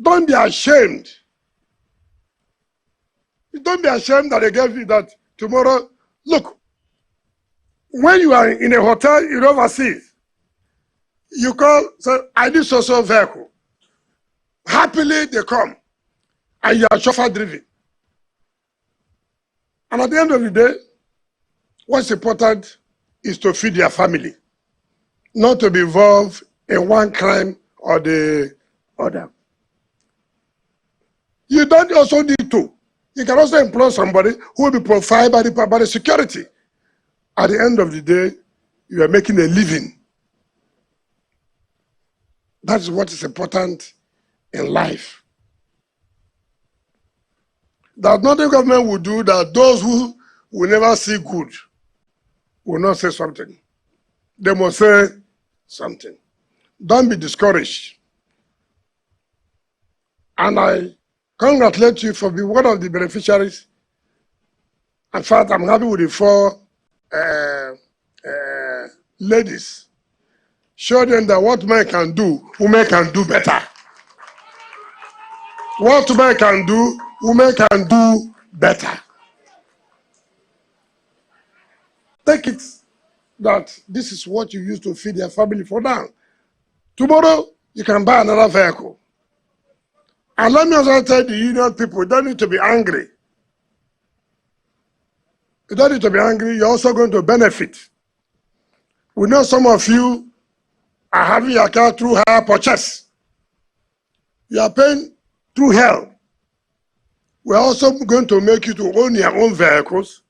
don't be ashamed. Don't be ashamed that they gave you that tomorrow. Look, when you are in a hotel in overseas, you call, say, I need social vehicle. Happily they come, and you are chauffeur driven. And at the end of the day, what's important is to feed your family, not to be involved in one crime or the other. You don't also need to. You can also employ somebody who will be provided by the security. At the end of the day, you are making a living. That is what is important in life. That nothing government will do that those who will never see good will not say something. They must say something. Don't be discouraged. And I congratulate you for being one of the beneficiaries. In fact, I'm happy with the 4 ladies. Show them that what men can do, women can do better. What men can do, women can do better. Take it that this is what you use to feed your family for now. Tomorrow, you can buy another vehicle. And let me also tell the union people, you don't need to be angry. You don't need to be angry, you're also going to benefit. We know some of you are having your car through hire purchase. You are paying through hell. We're also going to make you to own your own vehicles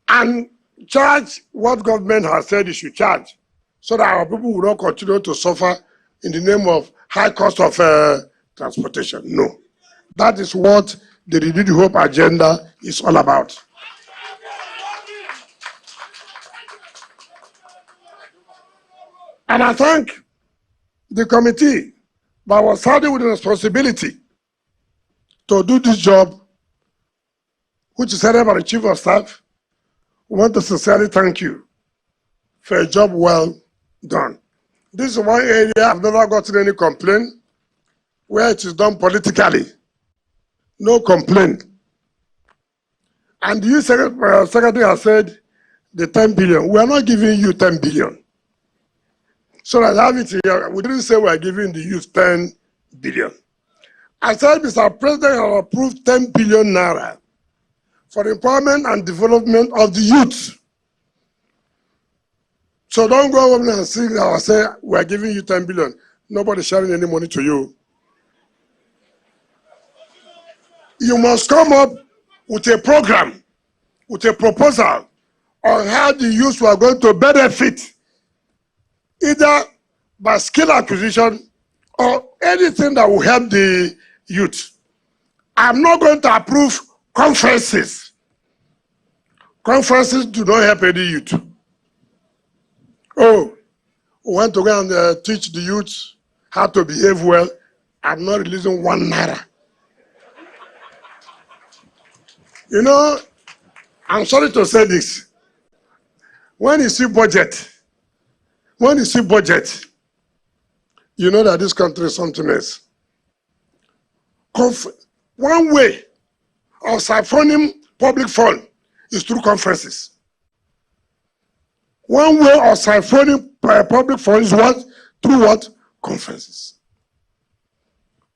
and charge what government has said you should charge, so that our people will not continue to suffer in the name of high cost of transportation. No. That is what the Renewed Hope agenda is all about. And I thank the committee that was charged with the responsibility to do this job, which is headed by the Chief of Staff. We want to sincerely thank you for a job well done. This is one area I've never gotten any complaint, where it is done politically. No complaint. And the youth secretary has said the 10 billion. We are not giving you 10 billion. So I have it here. We didn't say we are giving the youth 10 billion. I said, Mr. President has approved 10 billion naira for the empowerment and development of the youth. So don't go over and sing and say, we are giving you 10 billion. Nobody's sharing any money to you. You must come up with a program, with a proposal on how the youth are going to benefit, either by skill acquisition or anything that will help the youth. I'm not going to approve conferences. Conferences do not help any youth. Oh, we want to go and teach the youth how to behave well. I'm not releasing 1 naira. You know, I'm sorry to say this. When you see budget, you know that this country is something else. One way of siphoning public fund is through conferences. One way of siphoning public funds is what? Through what? Conferences.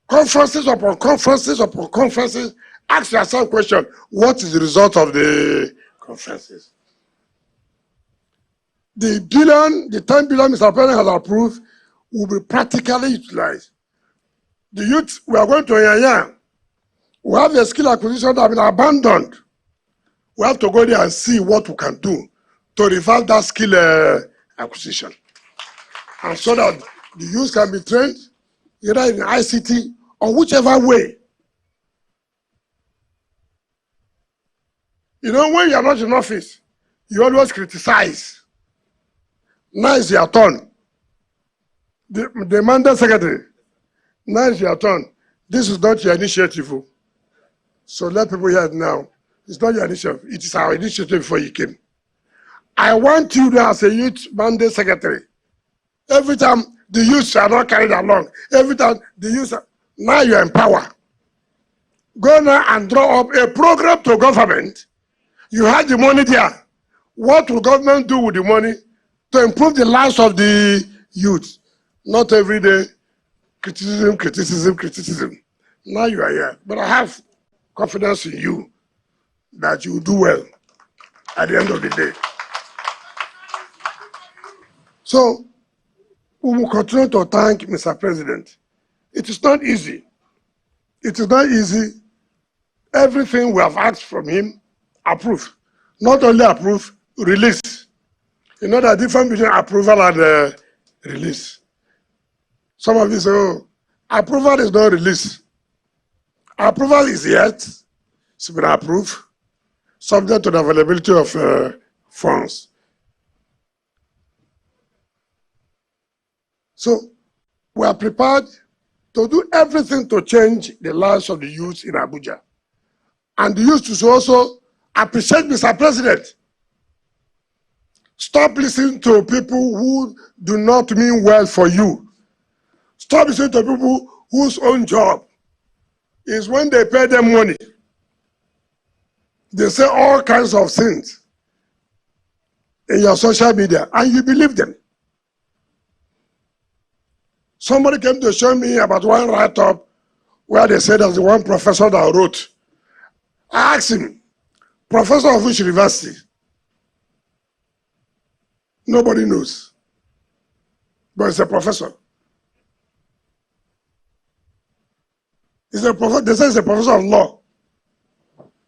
Conferences upon conferences upon conferences. Ask yourself a question, what is the result of the conferences? the billion, the 10 billion Mr. President has approved will be practically utilized. The youth, we are going to Yanya. We have the skill acquisition that have been abandoned. We have to go there and see what we can do to revive that skill acquisition. And so that the youth can be trained either in ICT or whichever way. You know, when you are not in office, you always criticize. Now it's your turn. The mandate secretary, now it's your turn. This is not your initiative. So let people hear it now. It's not your initiative. It is our initiative before you came. I want you to, as a youth mandate secretary, every time the youth are not carried along, every time the youth are, now you're in power. Go now and draw up a program to government. You have the money there. What will government do with the money to improve the lives of the youth? Not every day, criticism, criticism, criticism. Now you are here. But I have confidence in you that you will do well at the end of the day. So, we will continue to thank Mr. President. It is not easy. It is not easy. Everything we have asked from him, approve. Not only approve, release. You know the difference between approval and release. Some of you say, oh, approval is not release. Approval is yet, it's been approved, subject to the availability of funds. So we are prepared to do everything to change the lives of the youth in Abuja. And the youth should also appreciate Mr. President. Stop listening to people who do not mean well for you. Stop listening to people whose own job is when they pay them money. They say all kinds of things in your social media, and you believe them. Somebody came to show me about one write-up where they said there's one professor that wrote. I asked him, professor of which university? Nobody knows. But it's a professor. He's a professor. They say he's a professor of law.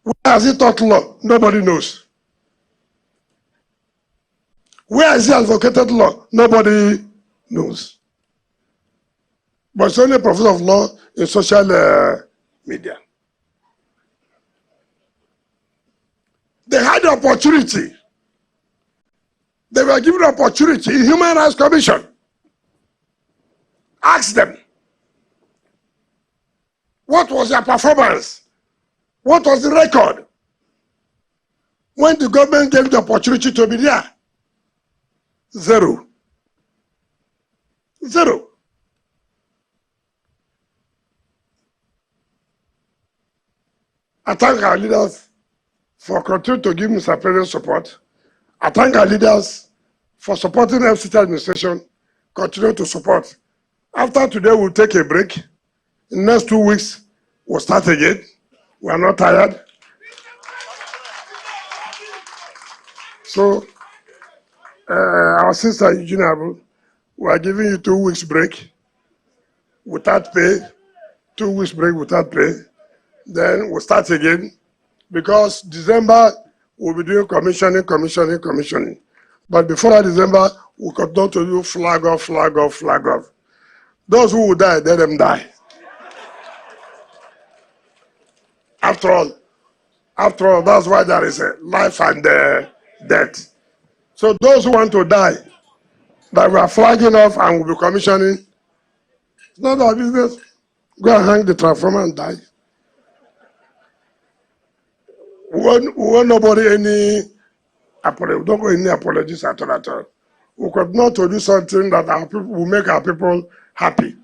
Where has he taught law? Nobody knows. Where has he advocated law? Nobody knows. But it's only a professor of law in social media. They had the opportunity. They were given the opportunity in Human Rights Commission. Ask them, what was their performance? What was the record? When the government gave the opportunity to be there? Zero. Zero. I thank our leaders for continuing to give Mr. President support. I thank our leaders for supporting the FCT administration, continue to support. After today, we'll take a break. In the next 2 weeks, we'll start again. We are not tired. So, our sister Eugene Abu, we are giving you 2 weeks break without pay, 2 weeks break without pay. Then we'll start again, because December we'll be doing commissioning. But before that December, we'll continue to do flag off. Those who will die, let them die. After all, that's why there is a life and death. So those who want to die, that we are flagging off and we'll be commissioning, it's not our business. Go and hang the transformer and die. We want nobody any apology. We don't go any apologies at all. We could not to do something that our people will make our people happy.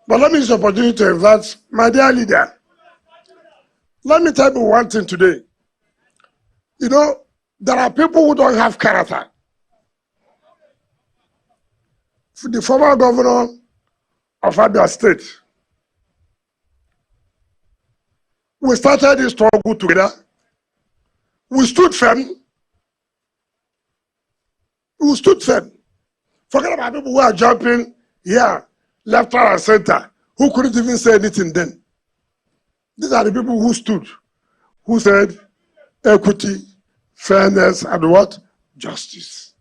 But let me use the opportunity to invite my dear leader. Let me tell you one thing today. You know, there are people who don't have character. The former governor of Abia State, we started this struggle together. We stood firm. who stood firm. Forget about people who are jumping here, left, right, and center, who couldn't even say anything then. These are the people who stood, who said equity, fairness, and what? Justice.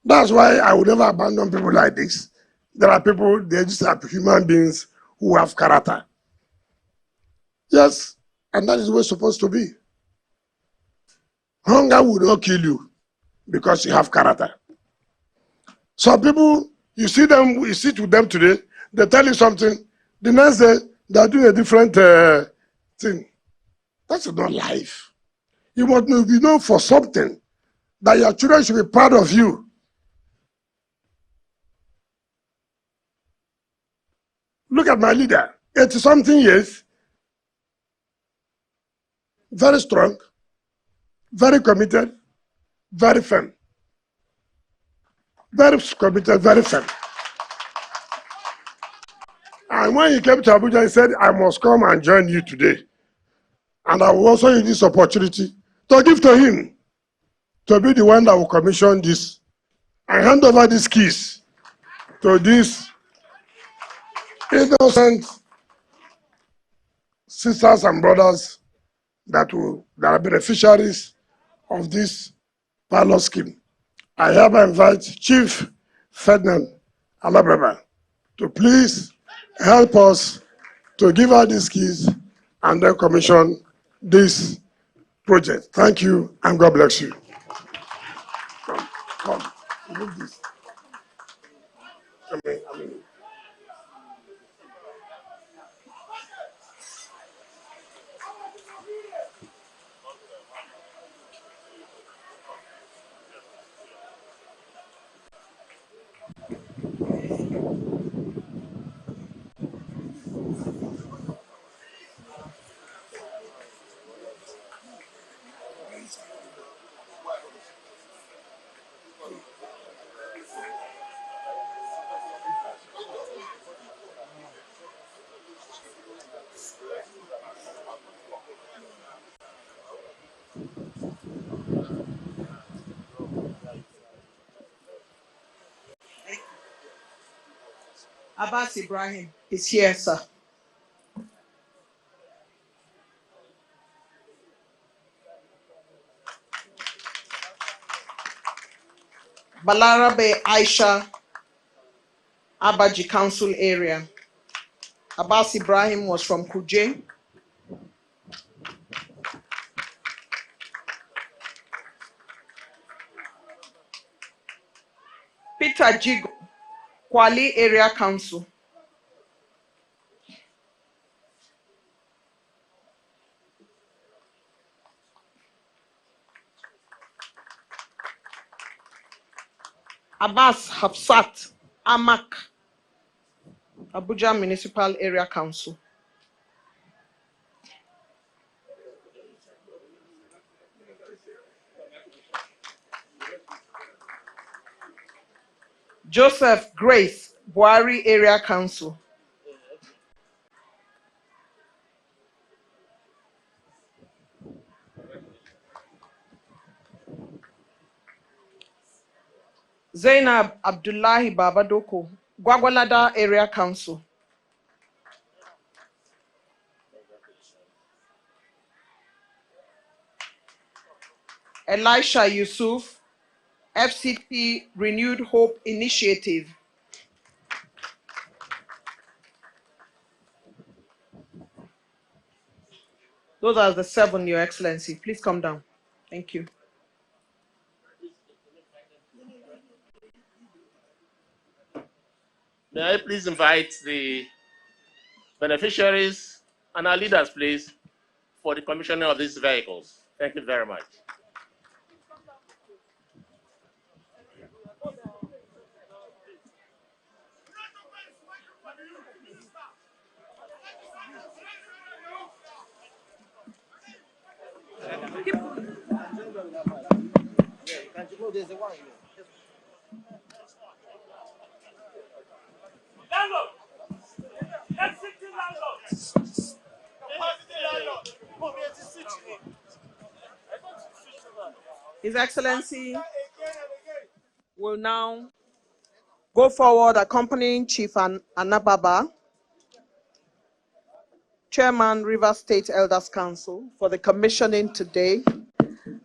That's why I would never abandon people like this. There are people, they just are human beings who have character. Yes, and that is the way it's supposed to be. Hunger will not kill you because you have character. Some people, you see them, you sit with them today, they tell you something, the next day, they're doing a different thing. That's not life. You must be known for something that your children should be proud of you. Look at my leader, 80-something years, very strong, very committed, very firm. Very committed, very firm. And when he came to Abuja, he said, I must come and join you today. And I will also use this opportunity to give to him, to be the one that will commission this and hand over these keys to these innocent sisters and brothers that are beneficiaries of this pilot scheme. I hereby invite Chief Ferdinand Alabraba to please help us to give out these keys and then commission this project. Thank you and God bless you. Come, move this. I mean. Abbas Ibrahim is here, sir. Balarabe Aisha, Abaji Council area. Abbas Ibrahim was from Kuje. Peter Jigo, Kwali Area Council. Abbas Hafsat, Amak, Abuja Municipal Area Council. Joseph Grace, Buhari Area Council. Zainab Abdullahi Babadoko, Gwagwalada Area Council. Elisha Yusuf, FCT Renewed Hope Initiative. Those are the 7, Your Excellency. Please come down. Thank you. May I please invite the beneficiaries and our leaders, please, for the commissioning of these vehicles. Thank you very much. His Excellency, will now go forward accompanying Chief Anababa, Chairman, Rivers State Elders Council, for the commissioning today,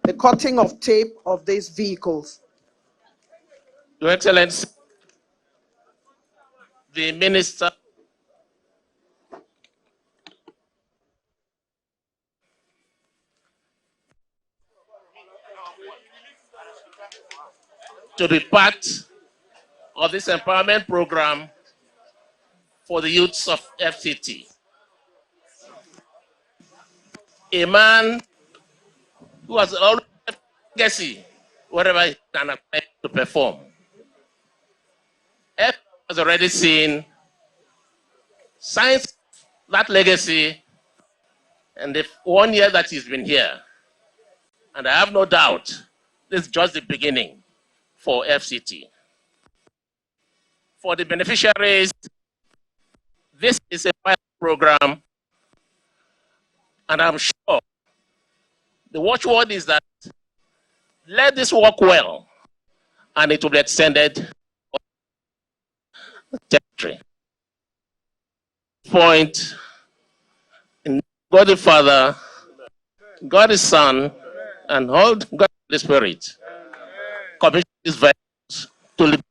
the cutting of tape of these vehicles. Your Excellency, the Minister to be part of this empowerment program for the youths of FCT. A man who has always a legacy wherever he can apply to perform. FCT has already seen signs of that legacy in the 1 year that he's been here. And I have no doubt this is just the beginning for FCT. For the beneficiaries, this is a pilot program, and I'm sure the watchword is that let this work well, and it will be extended to the territory. Point in God the Father, God the Son, and all God the Spirit commission these vehicles to